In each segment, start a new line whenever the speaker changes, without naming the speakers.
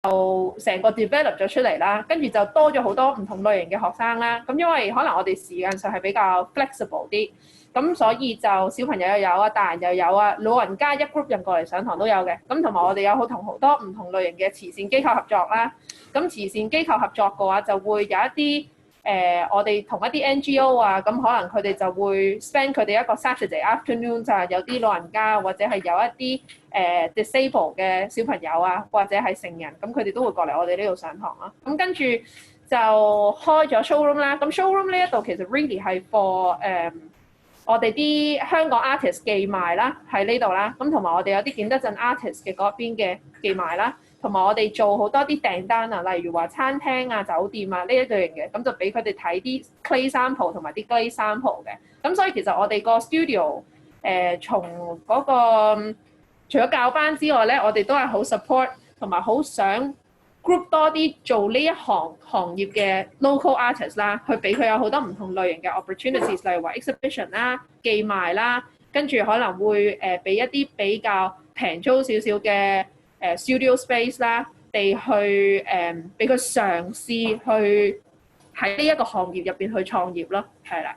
就成個 develop 咗出嚟啦，跟住就多咗好多唔同類型嘅學生啦。咁因為可能我哋時間上係比較 flexible 啲，咁所以就小朋友又有啊，大人又有啊，老人家一 group 人過嚟上堂都有嘅。咁同埋我哋有好多唔同類型嘅慈善機構合作啦。咁慈善機構合作嘅話，就會有一啲我哋同一啲 NGO 啊，咁可能佢哋就會 spend 佢哋一個 Saturday afternoon 就係有啲老人家或者係有一啲disable 嘅小朋友啊，或者係成人，咁佢哋都會過嚟我哋呢度上堂啦。咁跟住就開咗 showroom 啦。咁 showroom 呢一度其實 really 係 for 我哋啲香港 artist 寄賣啦，喺呢度啦。咁同埋我哋有啲景德鎮 artist 嘅嗰邊嘅寄賣啦。同埋我哋做好多啲訂單啊，例如話餐廳啊、酒店啊呢一類型嘅，咁就俾佢哋睇啲 clay sample 同埋啲 glaze sample 嘅。咁所以其實我哋個 studio 從嗰個除咗教班之外咧，我哋都係好 support 同埋好想 group 多啲做呢一行業嘅 local artist 啦，去俾佢有好多唔同類型嘅 opportunities，例如話 exhibition 啦、寄賣啦，跟住可能會俾一啲比較平租少少嘅studio space 啦，地去俾佢嘗試去喺呢一個行業入邊去創業咯，係啦。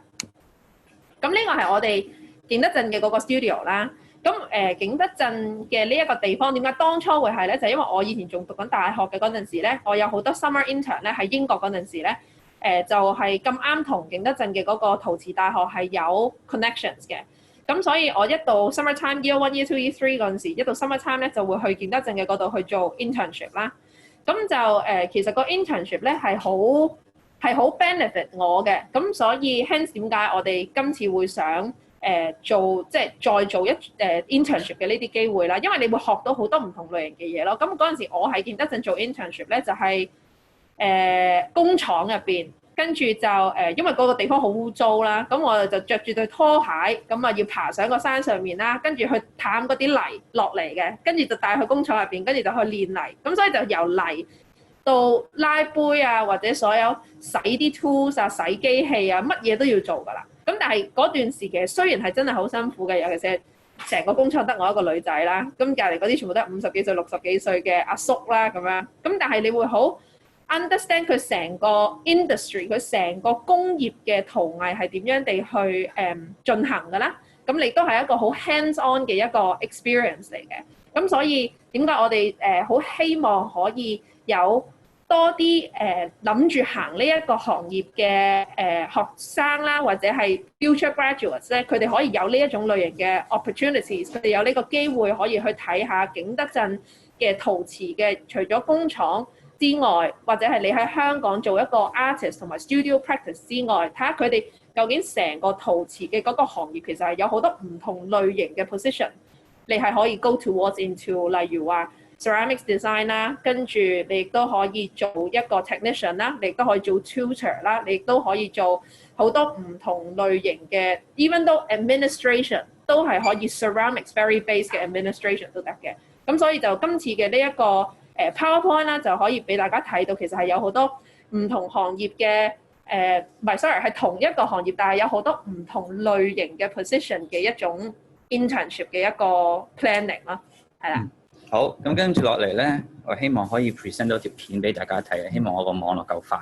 咁呢個係我哋景德鎮嘅嗰個 studio 啦。咁景德鎮嘅呢一個地方點解當初會係咧？就係因為我以前仲讀緊大學嘅嗰陣時咧，我有好多 summer intern 咧喺英國嗰陣時咧，就係咁啱同景德鎮嘅嗰個陶瓷大學係有 connections 嘅。咁所以我一到 summer time year 1 year 2 year 3嗰陣時，一到 summer time 咧就會去景德鎮嘅嗰度去做 internship 啦。咁就其實個 internship 咧係好 benefit 我嘅。咁所以 hence 點解我哋今次會想做即係再做一internship 嘅呢啲機會啦，因為你會學到好多唔同類型嘅嘢咯。咁嗰陣時我喺景德鎮做 internship 咧，就係工廠入邊。跟住就因為嗰個地方好污糟啦，咁我就着住對拖鞋，咁啊要爬上個山上面啦，跟住去探嗰啲泥落嚟嘅，跟住就帶去工廠入邊，跟住就去練泥。咁所以就由泥到拉杯啊，或者所有洗啲 tools 啊、洗機器啊，乜嘢都要做㗎啦。咁但係嗰段時期雖然係真係好辛苦嘅，尤其是成個工廠得我一個女仔啦，咁隔離嗰啲全部都係50幾歲、60幾歲嘅阿叔啦咁樣。咁但係你會好understand 佢成個 industry， 佢成個工業嘅陶藝係點樣地去進行㗎啦。咁你都係一個好 hands on 嘅一個 experience 嚟嘅。咁所以點解我哋好希望可以有多啲諗住行呢一個行業嘅學生啦，或者係 future graduates 咧，佢哋可以有呢一種類型嘅 opportunities，佢哋有呢個機會可以去睇下景德鎮嘅陶瓷嘅，除咗工廠之外，或者係你喺香港做一個 artist 同埋 studio practice 之外，睇下佢哋究竟成個陶瓷嘅嗰個行業其實係有好多唔同類型嘅 position， 你係可以 go towards into， 例如話 ceramics design 啦，跟住你亦都可以做一個 technician 啦，你亦都可以做 tutor 啦，你亦都可以做好多唔同類型嘅 even though administration 都係可以 ceramics very base 嘅 administration 都得嘅。咁所以就今次嘅呢一個PowerPoint 啦，就可以俾大家睇到，其實係有好多唔同行業嘅唔係 sorry 係同一個行業，但係有好多唔同類型嘅 position 嘅一種 internship 嘅一個 planning 啦，係啦。
好，咁跟住落嚟咧，我希望可以 present 到條片俾大家睇，希望我個網絡夠快。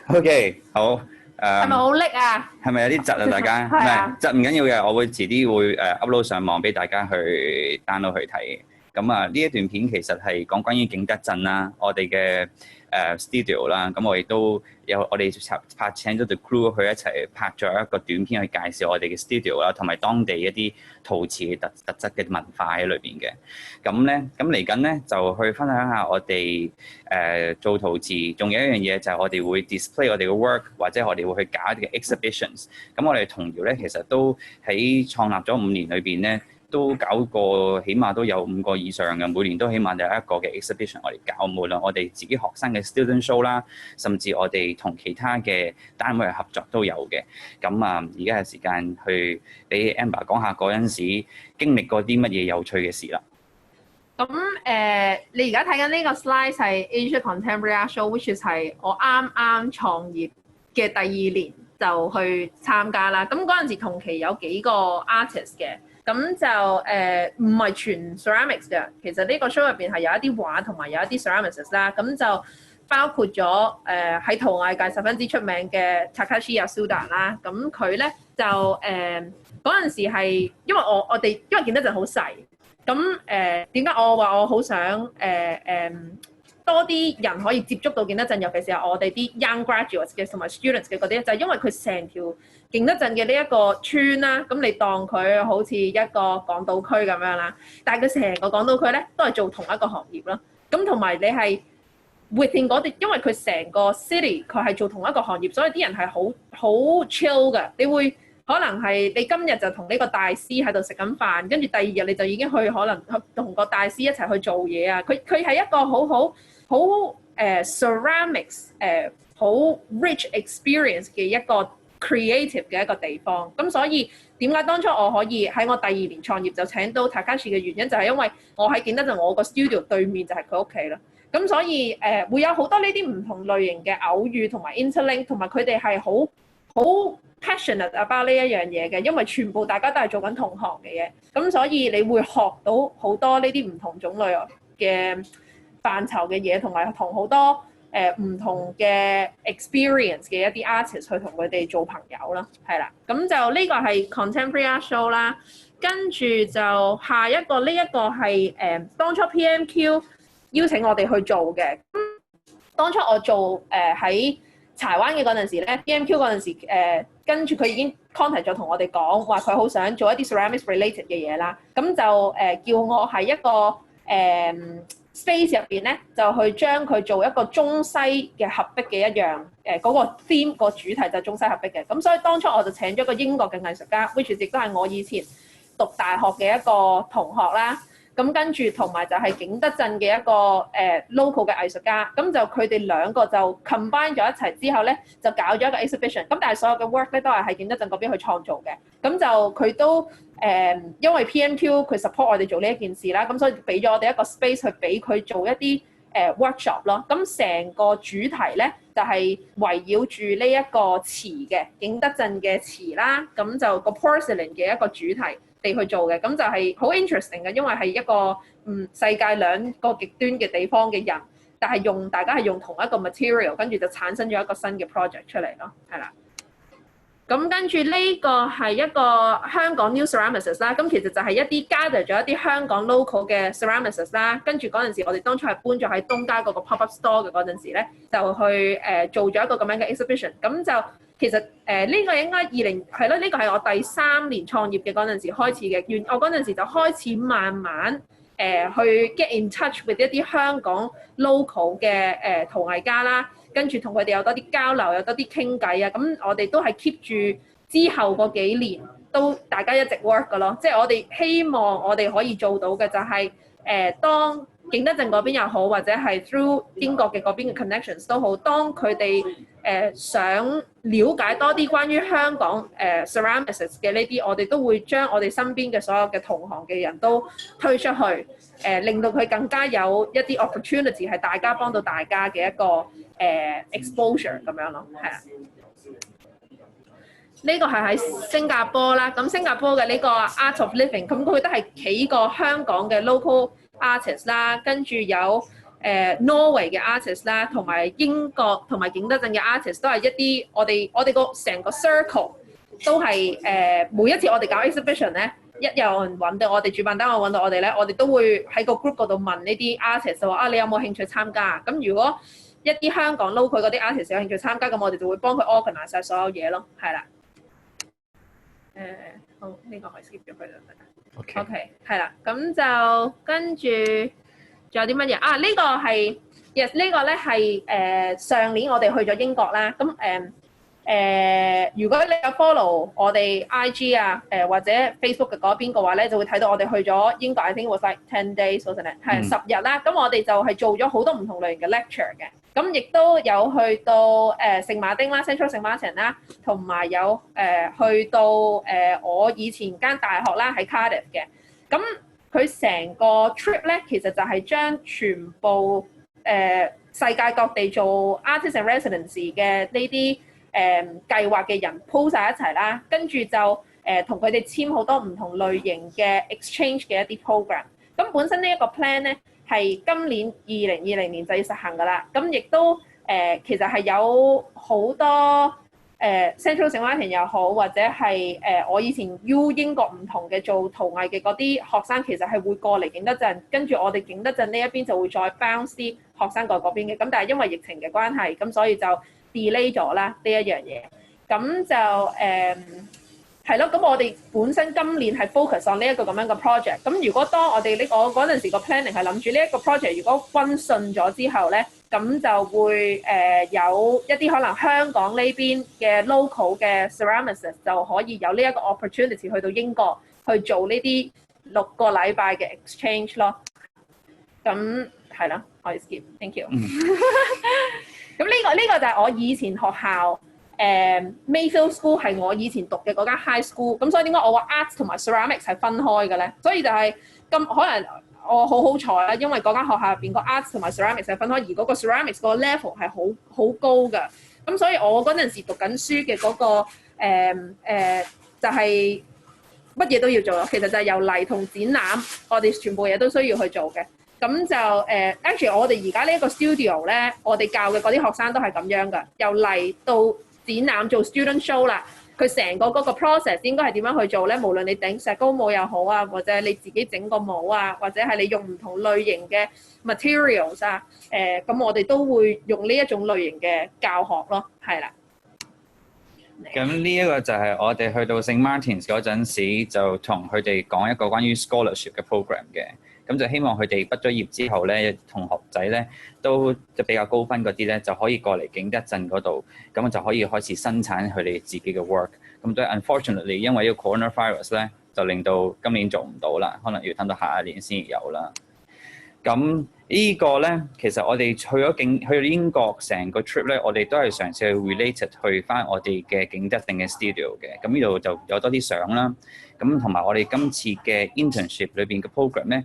OK， 好。
係咪好叻啊？
係咪有啲窒啊？大家
係啊，
窒唔緊要嘅，我會遲啲會upload 上網俾大家去 download 去睇。咁啊，呢一段片其實係講關於景德鎮啦，我哋嘅studio 啦。咁我亦都有我哋請咗隊 crew 去一齊拍咗一個短片去介紹我哋嘅 studio 啦，同埋當地一啲陶瓷嘅特質嘅文化喺裏邊嘅。咁嚟緊咧就去分享下我哋做陶瓷，仲有一樣嘢就係我哋會 display 我哋嘅 work， 或者我哋會去搞一啲嘅 exhibitions。咁我哋童謠咧其實都喺創立咗5年裏邊咧，都搞過起碼都有5個以上嘅，每年都起碼有一個嘅 exhibition 我哋搞，無論我哋自己學生嘅 student show 啦，甚至我哋同其他嘅單位合作都有嘅。咁啊，而家係時間去俾 Amber 講下嗰陣時經歷過啲乜嘢有趣嘅事啦。
咁你而家睇緊呢個 slide 係 Asia Contemporary Art Show，which is 係我啱啱創業嘅第2年就去參加啦。咁嗰陣時同期有幾個 artist 嘅，咁就唔係全 ceramics 嘅。其實呢個 show 入邊係有一啲畫同埋有一啲 ceramics 啦。咁就包括咗喺陶藝界十分之出名嘅 Takashi Yasuda 啦。咁佢咧就嗰陣時係因為我哋因為見得就好細，咁點解我話我好想多啲人可以接觸到景德鎮，尤其是係我哋啲 young graduates 嘅同埋 students 嘅嗰啲，就係因為佢成條景德鎮嘅呢一個村啦，咁你當佢好似一個港島區咁樣啦，但係佢成個港島區咧都係做同一個行業咯。咁同埋你係 within 嗰啲，因為佢成個 city 佢係做同一個行業，所以啲人係好 chill 嘅。你會可能係你今日就同呢個大師喺度食緊飯，跟住第二日你就已經去可能同個大師一齊去做嘢啊！佢係一個好ceramics 好 rich experience 嘅一個 creative 嘅一個地方。咁所以點解當初我可以喺我第2年創業就請到 Takashi 嘅原因，就係因為我喺景德鎮我個 studio 對面就係佢屋企啦。咁所以會有好多呢啲唔同類型嘅偶遇同埋 interlink， 同埋佢哋係好 passionate about 呢一樣嘢嘅，因為全部大家都係做緊同行嘅嘢，咁所以你會學到好多呢啲唔同種類嘅範疇嘅嘢，同埋同好多唔同嘅 experience 嘅一啲 artist 去同佢哋做朋友啦，係啦，咁就呢個係 contemporary art show 啦，跟住就下一個呢一個係當初 PMQ 邀請我哋去做嘅，當初我做喺柴灣嘅嗰陣時咧 ，PMQ 嗰陣時跟住佢已經 contact 咗同我哋講話，佢好想做一啲 ceramics related 嘅嘢啦。咁就叫我喺一個space 入邊咧，就去將佢做一個中西嘅合璧嘅一樣嗰個 theme 個主題就係中西合璧嘅。咁所以當初我就請咗個英國嘅藝術家 ，which 亦都係我以前讀大學嘅一個同學啦。咁跟住同埋就係景德鎮嘅一個local 嘅藝術家，咁就佢哋兩個就 combine 咗一齊之後咧，就搞咗一個 exhibition。咁但係所有嘅 work 咧都係喺景德鎮嗰邊去創造嘅。咁就佢都因為 PMQ 佢 support 我哋做呢一件事啦，咁所以俾咗我哋一個 space 去俾佢做一啲workshop 咯。咁成個主題咧就係圍繞住呢一個瓷嘅景德鎮嘅瓷啦，咁就個 porcelain 嘅一個主題地去做嘅，咁就係好 interesting 嘅，因為係一個世界兩個極端嘅地方嘅人，但係大家係用同一個 material， 跟住就產生咗一個新嘅 project 出嚟咯，係啦。咁跟住呢個係一個香港 New Ceramics 啦，咁其實就係一啲 gather 咗一啲香港 local 嘅 ceramics 啦，跟住嗰陣時我哋當初係搬咗喺東街嗰個 pop-up store 嘅嗰陣時咧，就去做咗一個咁樣嘅 exhibition，咁就其實呢個應該係咯，呢個係我第3年創業嘅嗰陣時開始嘅，我嗰陣時就開始慢慢去 get in touch with 一啲香港 local 嘅陶藝家啦。跟住同佢哋有多啲交流，有多啲傾偈啊！咁我哋都係 keep 住之後嗰幾年都大家一直 work 㗎咯。即係我哋希望我哋可以做到嘅就係當景德鎮嗰邊又好，或者係 through 英國嘅嗰邊嘅 connections 都好，當佢哋想了解多啲關於香港ceramics 嘅呢啲，我哋都會將我哋身邊嘅所有嘅同行嘅人都推出去，令到佢更加有一啲 opportunity 係大家幫到大家嘅一個exposure 咁樣咯，係啊。呢個係喺新加坡啦，咁新加坡嘅呢個 Art of Living，咁佢都係幾個香港嘅 local artist 啦，跟住有Norway 嘅 artist 啦，同埋英國同埋景德鎮嘅 artist 都係一啲我哋個成個 circle 都係每一次我哋搞 exhibition 咧，一有人揾到我哋主辦單位揾到我哋咧，我哋都會喺個 group 嗰度問呢啲 artist 就話啊，你有冇興趣參加？咁如果一啲香港 local 嗰啲 artist 有興趣參加，咁我哋就會幫佢 organize 晒所有嘢咯，係啦。好，呢個可以 skip 咗佢就得。OK，係啦，咁就跟住仲有啲乜嘢啊？呢個係 yes，呢個咧係上年我哋去咗英國啦。咁如果你有 follow 我哋 IG 啊或者 Facebook 嘅嗰邊嘅話咧，就會睇到我哋去咗英國 I think was like 10 days wasn't it？係10日啦。咁我哋就係做咗好多唔同類型嘅 lecture 嘅。咁亦都有去到聖馬丁啦 ，Central Saint Martin 啦，同埋有去到我以前間大學啦喺 Cardiff 嘅。咁佢成個 trip 咧，其實就係將全部世界各地做 artist and residency 嘅呢啲計劃嘅人鋪晒一齊啦，跟住就同佢哋簽好多唔同類型嘅 exchange 嘅一啲 program。咁本身呢一個 plan 咧係今年2020年就要實行㗎啦。咁亦都其實係有好多Central Saint Martin 又好，或者係我以前 U 英國唔同嘅做陶藝嘅嗰啲學生，其實係會過嚟景德鎮，跟住我哋景德鎮呢一邊就會再 bounce 啲學生過嗰邊嘅。咁但係因為疫情嘅關係，咁所以就 delay 咗啦呢一樣嘢。咁就係咯，咁我哋本身今年係 focus on 呢一個咁樣嘅 project。咁如果當我哋我嗰陣時個 planning 係諗住呢一個 project 如果均順咗之後咧，咁就會有一啲可能香港呢邊嘅 local 嘅 ceramics 就可以有呢一個 opportunity 去到英國去做呢啲6個禮拜嘅 exchange 咯。咁係啦，我哋 skip，thank you。咁呢個就係我以前學校。Mayfield School 係我以前讀嘅嗰間 high school，咁所以點解我話 arts 同埋 ceramics 係分開嘅咧？所以就係咁可能我好彩啦，因為嗰間學校入邊個 arts 同埋 ceramics 係分開，而嗰個 ceramics 個 level 係好高嘅。咁所以我嗰陣時讀緊書嘅嗰個就係乜嘢都要做咯。其實就係由泥同展覽，我哋全部嘢都需要去做嘅。咁就actually 我哋而家呢一個 studio 咧，我哋教嘅嗰啲學生都係咁樣嘅，由泥到展覽做 student show 啦，佢成個嗰個 process 應該係點樣去做咧？無論你頂石膏帽又好啊，或者你自己整個帽啊，或者係你用唔同類型嘅 materials 啊，咁我哋都會用呢一種類型嘅教學咯，係啦。
咁呢一個就係我哋去到 St. Martins 嗰陣時，就同佢哋講一個關於 scholarship 嘅 program 嘅。咁就希望佢哋畢咗業之後咧，同學仔咧都就比較高分嗰啲咧，就可以過嚟景德鎮嗰度，咁就可以開始生產佢哋自己嘅 work。咁都 unfortunately 因為呢個 coronavirus 咧，就令到今年做唔到啦，可能要等到下一年先有啦。咁呢個咧，其實我哋去英國成個 trip 咧，我哋都係嘗試去 related 去翻我哋嘅景德鎮嘅 studio 嘅。咁呢度就有多啲相啦。咁同埋我哋今次嘅 internship 裏邊嘅 program 咧，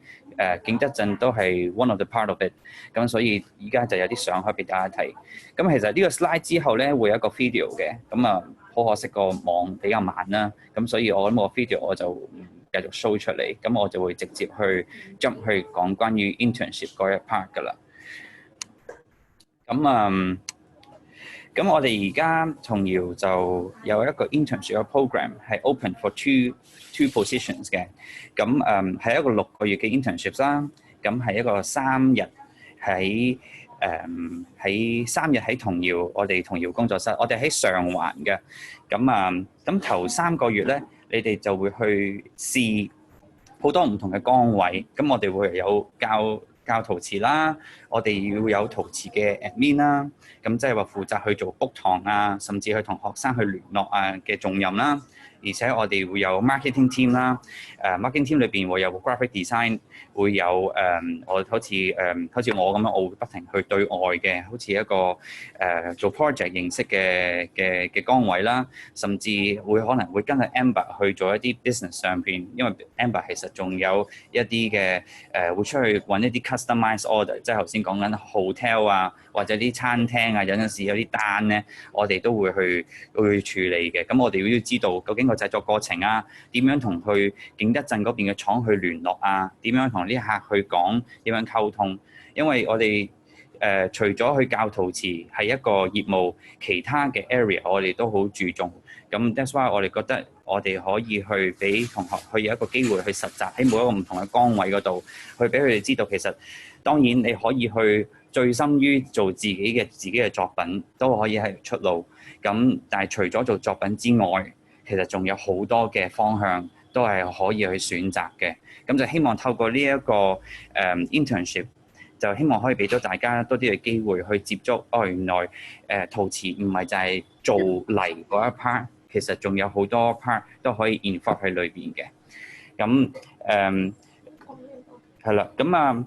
景德鎮都係 one of the part of it。咁所以而家就有啲相可以俾大家睇。咁其實呢個 slide 之後咧會有一個 video 嘅。咁啊好可惜個網比較慢啦。咁所以我諗個 video 我就繼續 show 出嚟，咁我就會直接去 jump 去講關於 internship 嗰一 part 㗎啦。咁我哋而家童謠就有一個 internship 嘅 program 係 open for two positions 嘅。咁係一個6個月嘅 internship 啦。咁係一個3日喺童謠，我哋童謠工作室，我哋喺上環嘅。咁頭3個月咧，你哋就會去試好多唔同嘅崗位，咁我哋會有教陶瓷啦，我哋要有陶瓷嘅 admin 啦，咁即係話負責去做 book 堂啊，甚至去同學生去聯絡啊嘅重任啦。而且我哋會有 marketing team 啦，marketing team 裏邊會有 graphic design， 會有我好似我咁樣，我會不停去對外嘅，好似一個做 project 形式嘅崗位啦，甚至可能會跟住 Amber 去做一啲 business 上邊，因為 Amber 其實仲有一啲嘅會出去揾一啲 customise order， 即係頭先講緊 hotel 啊，或者啲餐廳啊，有陣時有啲單咧，我哋都會去處理嘅。咁我哋要知道究竟個製作過程啊，點樣同去景德鎮嗰邊嘅廠去聯絡啊，點樣同啲客去講，點樣溝通。因為我哋除咗去教陶瓷係一個業務，其他嘅 area 我哋都好注重。咁 that's why 我哋覺得我哋可以去俾同學去有一個機會去實習喺每一個唔同嘅崗位嗰度，去俾佢哋知道其實當然你可以去醉心於做自己嘅作品都可以係出路。咁但係除咗做作品之外，其實仲有好多嘅方向都係可以去選擇嘅。咁就希望透過呢一個internship， 就希望可以俾到大家多啲嘅機會去接觸。原來陶瓷唔係就係做泥嗰一 part， 其實仲有好多 part 都可以 involve 喺裏邊嘅。咁係啦，咁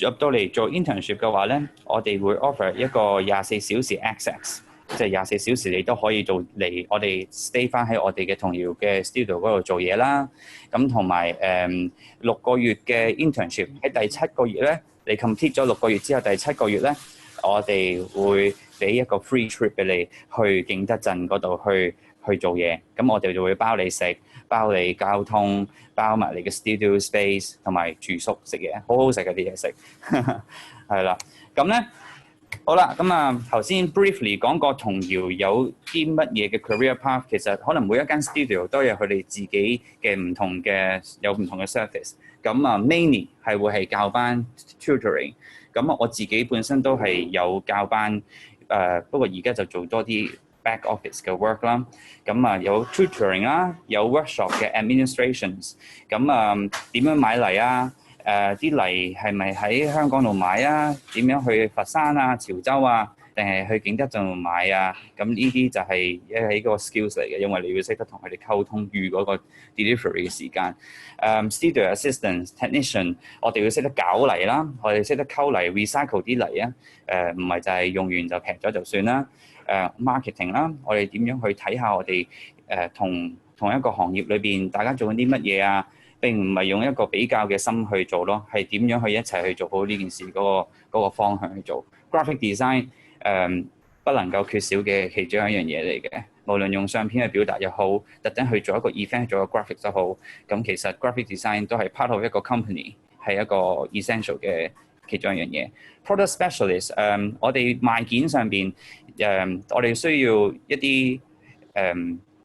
入到嚟做 internship 嘅話咧，我哋會 offer 一個24小時 access。即係24小時你都可以嚟我哋 stay 翻喺我哋嘅童謠嘅 studio 嗰度做嘢啦。咁同埋6個月嘅 internship 喺第7個月咧，你 complete 咗6個月之後，第7個月咧，我哋會俾一個 free trip 俾你去景德鎮嗰度去做嘢。咁我哋就會包你食，包你交通，包埋你嘅 studio space 同埋住宿食嘢，好好食嘅啲嘢食。係啦，咁咧好啦，咁啊頭先 briefly 講過童謠有啲乜嘢嘅 career path， 其實可能每一間 studio 都有佢哋自己嘅唔同嘅service。咁啊 mainly 係會係教班 tutoring。咁我自己本身都係有教班，不過而家就做多啲 back office 嘅 work 啦。咁啊有 tutoring 啦，有 workshop 嘅 administrations。咁啊點樣買泥啊？啲泥係咪喺香港度買啊？點樣去佛山啊、潮州啊，定係去景德鎮度買啊？咁呢啲就係一個 skills 嚟嘅，因為你要識得同佢哋溝通，預嗰個 delivery 嘅時間。studio assistant technician， 我哋要識得搞泥啦，我哋識得溝泥 recycle 啲泥啊。唔係就係用完就劈咗就算啦。marketing 啦，我哋點樣去睇下我哋同一個行業裏邊大家做緊啲乜嘢啊？並唔係用一個比較嘅心去做咯，係點樣去一齊去做好呢件事嗰個方向去做。Graphic design 不能夠缺少嘅其中一樣嘢嚟嘅，無論用相片去表達又好，特登去做一個 event 做個 graphic 都好，咁其實 graphic design 都係 part of 一個 company， 係一個 essential 嘅其中一樣嘢。Product specialist 我哋賣件上邊我哋需要一啲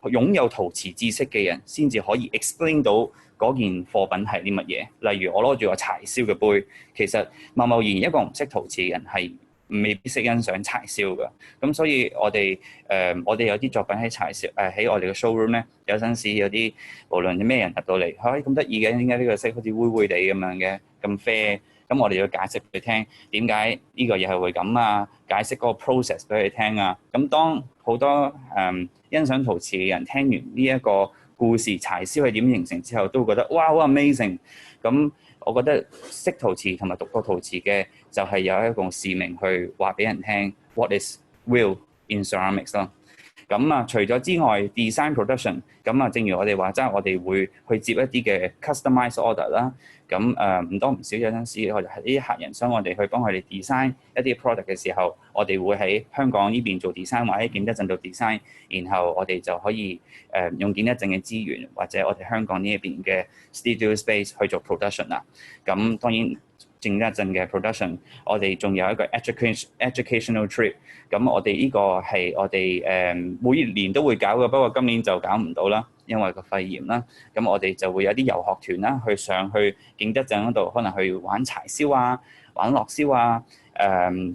擁有陶瓷知識嘅人先至可以 explain 到嗰件貨品係啲乜嘢。例如我攞住個柴燒嘅杯，其實貿貿然一個唔識陶瓷嘅人係未必識欣賞柴燒㗎。咁所以我哋有啲作品喺柴燒喺我哋嘅 showroom 咧，有陣時有啲無論咩人入到嚟，咁得意嘅，點解呢個色好似灰灰地咁樣嘅咁啡？咁我哋要解釋俾佢聽點解呢個嘢係會咁啊，解釋嗰個 process 俾佢聽啊。咁當好多欣賞陶瓷嘅人聽完呢一個故事柴燒係點形成之後，都會覺得哇好 amazing。咁我覺得識陶瓷同埋讀過陶瓷嘅就係有一個使命去話俾人聽 what is real in ceramics 咯。咁啊，除咗之外 design production， 咁啊，正如我哋話齋，我哋會去接一啲嘅 customize order 啦。咁唔多唔少有陣時，我哋係啲客人想我哋去幫佢哋 design 一啲 product 嘅時候，我哋會喺香港呢邊做 design， 或者景德鎮做 design， 然後我哋就可以用景德鎮嘅資源，或者我哋香港呢一邊嘅 studio space 去做 production 啦。咁當然景德鎮嘅 production， 我哋仲有一個 educational trip。咁我哋呢個係我哋每年都會搞嘅，不過今年就搞唔到啦，因為個肺炎啦。咁我哋就會有啲遊學團啦，去上去景德鎮嗰度，可能去玩柴燒啊、玩烙燒啊，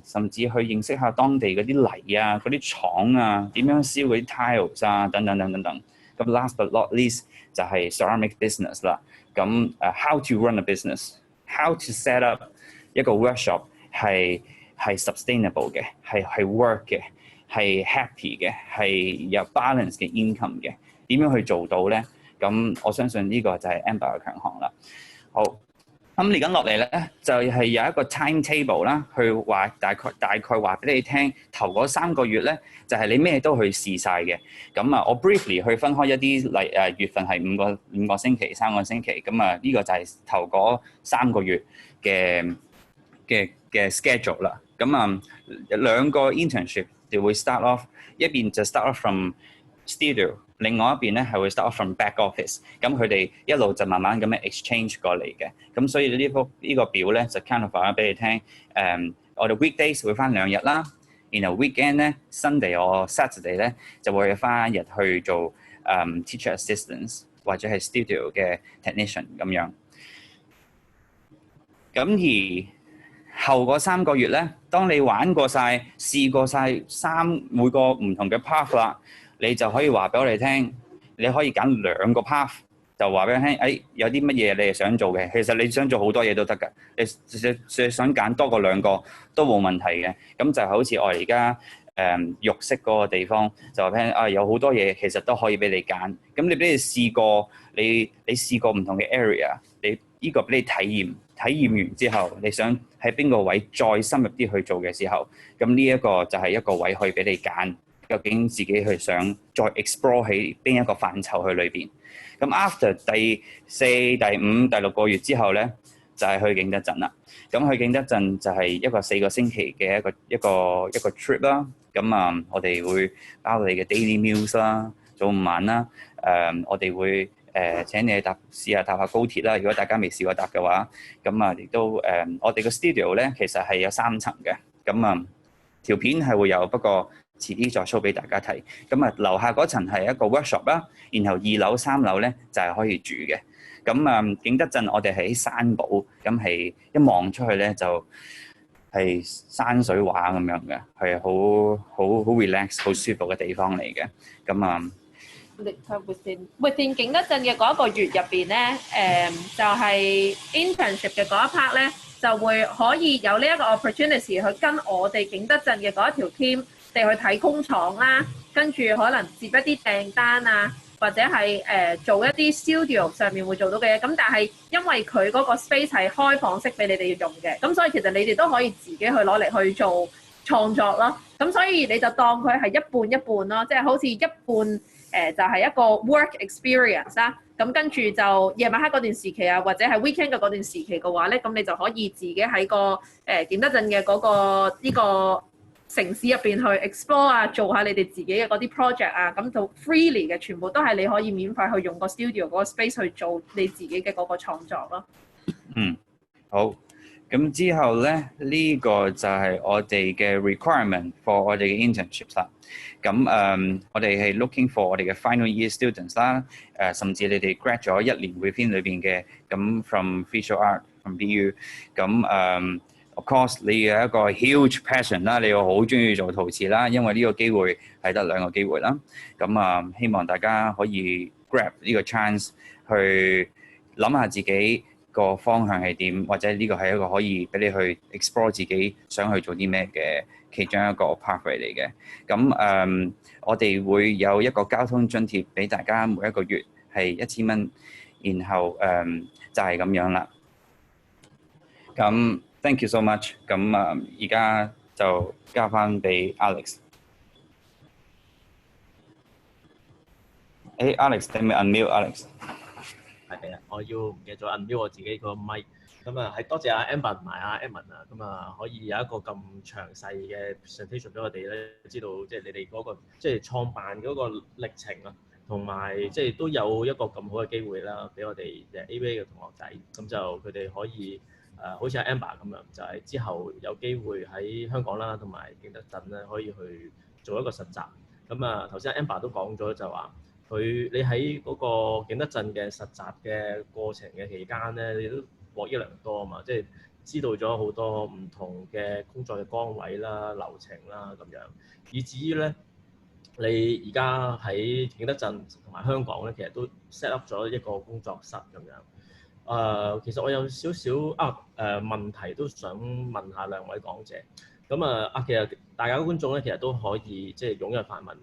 甚至去認識下當地嗰啲泥啊、嗰啲廠啊，點樣燒嗰啲 tiles 啊，等等等等等。咁 last but not least 就係 ceramic business 啦。咁how to run a business。How to set up 一個 workshop 係 sustainable 嘅，係 work 嘅，係 happy 嘅，係有 balance 嘅 income 嘅。點樣去做到咧？咁我相信呢個就係 Amber 嘅強項啦。好，咁嚟緊落嚟咧，就係有一個 timetable 啦，去話大概話俾你聽，頭嗰3個月咧，就係你咩都去試晒嘅。咁啊，我 briefly 去分開一啲月份係5個星期、3個星期。咁啊，呢個就係頭嗰3個月嘅 schedule 啦。咁啊，2個 internship 就會 start off， 一邊就 start off from studio， 另外一邊咧係會 start off from back office。咁佢哋一路就慢慢咁樣 exchange 過嚟嘅。咁所以呢個表咧就 kind of 話俾你聽。我哋 weekdays 會返2日啦，然後 weekend 咧 Sunday 或 Saturday 咧就會返1日去做teacher assistants 或者係 studio 嘅 technician 咁樣。咁而後嗰3個月咧，當你玩過晒、試過晒每個唔同嘅 path 啦，你就可以話俾我哋聽，你可以揀2個 path， 就話俾我聽，有啲乜嘢你係想做嘅。其實你想做好多嘢都得㗎，你想揀多過2個都冇問題嘅。咁就好似我而家肉色嗰個地方，就話俾你聽有好多嘢其實都可以俾你揀。咁你俾你試過，你試過唔同嘅 area， 你呢個俾你體驗完之後，你想喺邊個位再深入啲去做嘅時候，咁呢一個就係一個位可以俾你揀，究竟自己去想再 explore 喺邊一個範疇去裏邊。咁 after 第4、第5、第6個月之後咧，就係去景德鎮啦。咁去景德鎮就係一個4個星期嘅一個 trip 啦。咁我哋會包你嘅 daily meals 啦，早午晚啦。我哋會請你試下搭下高鐵啦。如果大家未試過搭嘅話，咁亦都我哋個 studio 咧其實係有3層嘅。咁條片係會有，不過遲啲再 show 俾大家睇。咁樓下嗰層係一個 workshop 啦，然後2樓、3樓咧就係可以住嘅。咁景德鎮我哋喺山堡，咁係一望出去咧就係山水畫咁樣嘅，係好 relax、好舒服嘅地方嚟嘅。咁
within 景德鎮嘅嗰一個月入邊咧，就係 internship 嘅嗰一 part 咧，就會可以有呢一個 opportunity 去跟我哋景德鎮嘅嗰一條 team 哋去睇工廠啦，跟住可能接一啲訂單啊，或者係做一啲 studio 上面會做到嘅嘢。咁但係因為佢嗰個 space 係開放式俾你哋用嘅，咁所以其實你哋都可以自己去攞嚟去做創作咯。咁所以你就當佢係一半一半咯，即係好似一半。就係一個 work experience 啦，咁跟住就夜晚黑嗰段時期啊，或者係 weekend 嘅嗰段時期嘅話咧，咁你就可以自己喺個景德鎮嘅嗰個呢個城市入邊去 explore 啊，做下你哋自己嘅嗰啲 project 啊，咁就 freely 嘅，全部都係你可以免費去用個 studio 嗰個 space 去做你自己嘅嗰個創作咯。
好。咁之後咧，呢個就係我哋嘅 requirement for 我哋嘅 internships 啦。咁我哋係 looking for 我哋嘅 final year students 啦。甚至你哋 grad 咗1年 within 裏邊嘅，咁 from visual art from BU。咁of course 你有一個 huge passion 啦，你要好中意做陶瓷啦，因為呢個機會係得2個機會啦。咁希望大家可以 grab 呢個 chance 去諗下自己個方向係點，或者呢個係一個可以俾你去 explore 自己想去做啲咩嘅其中一個 pathway 嚟嘅。咁我哋會有一個交通津貼俾大家，每一個月係1000蚊，然後就係咁樣啦。咁 thank you so much。咁而家就交翻俾 Alex。Alex， 你咪 unmute Alex。
係啊，我要唔記得咗 unmute 我自己個咪。咁係多謝阿 Amber 同埋阿 Edmond 啊，咁可以有一個咁詳細嘅 presentation 俾我哋咧，知道即係你哋嗰個即係創辦嗰個歷程啊，同埋即係都有一個咁好嘅機會啦，俾我哋AVA 嘅同學仔，咁就佢哋可以好似阿 Amber 咁樣，就係之後有機會喺香港啦，同埋景德鎮咧，可以去做一個實習。咁頭先阿 Amber 都講咗就話。你喺嗰個景德鎮嘅實習嘅過程嘅期間咧，你都獲益良多啊嘛，即係知道咗好多唔同嘅工作嘅崗位啦、流程啦咁樣，以至於咧你而家喺景德鎮同埋香港咧，其實都 set up 咗一個工作室咁樣。其實我有少少問題都想問下兩位講者。咁其實大家觀眾咧，其實都可以即係踴躍發問。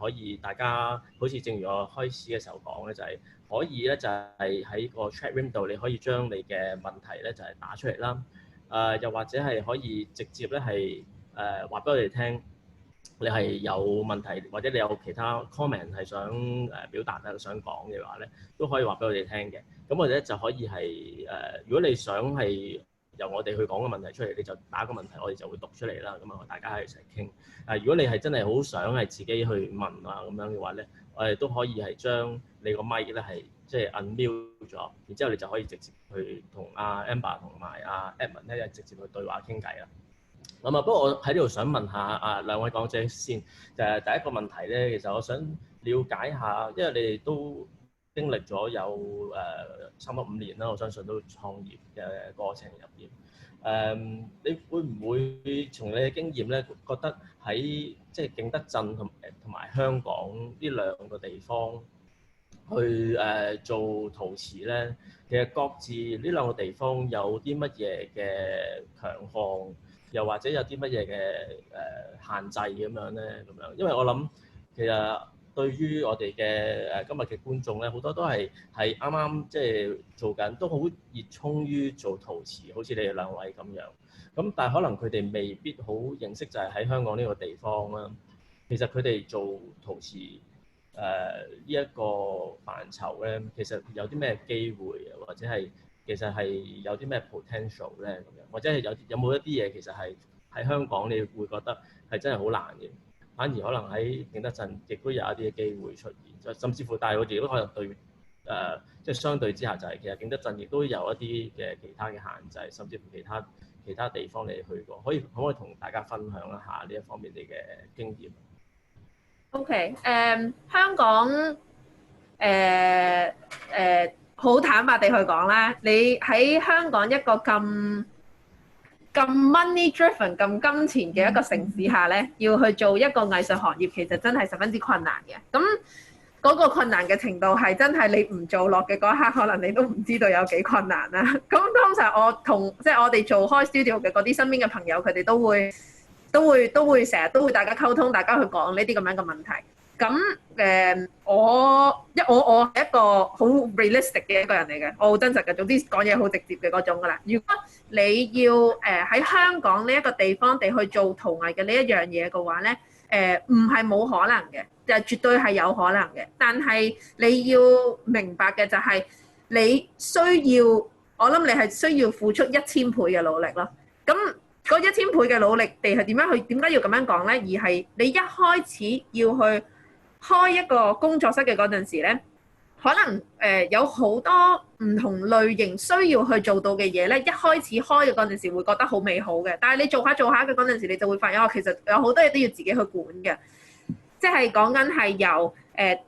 可以大家好似正如我開始嘅時候講咧，就係可以咧就係喺個 chat room 度，你可以將你嘅問題咧就係打出嚟啦。又或者係可以直接咧係話俾我哋聽，你係有問題或者你有其他 comment 係想表達啊想講嘅話咧，都可以話俾我哋聽嘅。咁我哋咧就可以係如果你想係由我哋去講個問題出嚟，你就打個問題，我哋就會讀出嚟啦。咁大家一齊傾。如果你係真係好想係自己去問啊咁樣嘅話咧，我哋都可以係將你個咪咧係即係 unmute 咗，然之後你就可以直接去同阿 Amber 同埋阿 Edmond 咧直接去對話傾偈啦。不過我喺呢度想問下兩位講者先，就係第一個問題咧，其實我想了解下，因為你哋都經歷咗有差唔多5年啦，我相信都創業嘅過程入邊。你會唔會從你嘅經驗咧，覺得喺即係景德鎮同埋香港呢2個地方去做陶瓷咧，其實各自呢2個地方有啲乜嘢嘅強項，又或者有啲乜嘢嘅限制咁樣咧？咁樣，因為我諗其實對於我哋嘅今日嘅觀眾咧，好多都係啱啱即係做緊，都好熱衷於做陶瓷，好似你哋2位咁樣。咁但係可能佢哋未必好認識，就係喺香港呢個地方啦。其實佢哋做陶瓷呢一個範疇咧，其實有啲咩機會，或者係其實係有啲咩 potential 咧咁樣，或者係有冇一啲嘢其實係喺香港你會覺得係真係好難嘅，反而可能喺景德鎮亦都有一啲嘅機會出現，甚至乎但係我哋亦都可能對即係相對之下就係其實景德鎮亦都有一啲嘅其他嘅限制，甚至乎其他地方你去過，可唔可以同大家分享一下呢一方面你嘅經驗
？OK，香港好坦白地去講啦，你喺香港一個咁 money driven 咁金錢嘅一個城市下咧，要去做一個藝術行業，其實真係十分之困難嘅。咁嗰個困難嘅程度係真係你唔做落嘅嗰一刻，可能你都唔知道有幾困難啦。咁通常即係我哋做開 studio 嘅嗰啲身邊嘅朋友，佢哋都會成日都會大家溝通，大家去講呢啲咁樣嘅問題。咁我係一個好 realistic 嘅一個人嚟嘅，我好真實嘅，總之講嘢好直接嘅嗰種噶啦。如果你要喺香港呢一個地方地去做陶藝嘅呢一樣嘢嘅話咧，唔係冇可能嘅，就絕對係有可能嘅。但係你要明白嘅就係你需要，我諗你係需要付出1000倍嘅努力咯。咁嗰1000倍嘅努力地係點解要咁樣講咧？而係你一開始要去開一個工作室嘅嗰陣時咧，可能有好多唔同類型需要去做到嘅嘢咧，一開始開嘅嗰陣時會覺得好美好嘅，但係你做下嘅嗰陣時，你就會發現其實有好多嘢都要自己去管嘅，即係講緊係由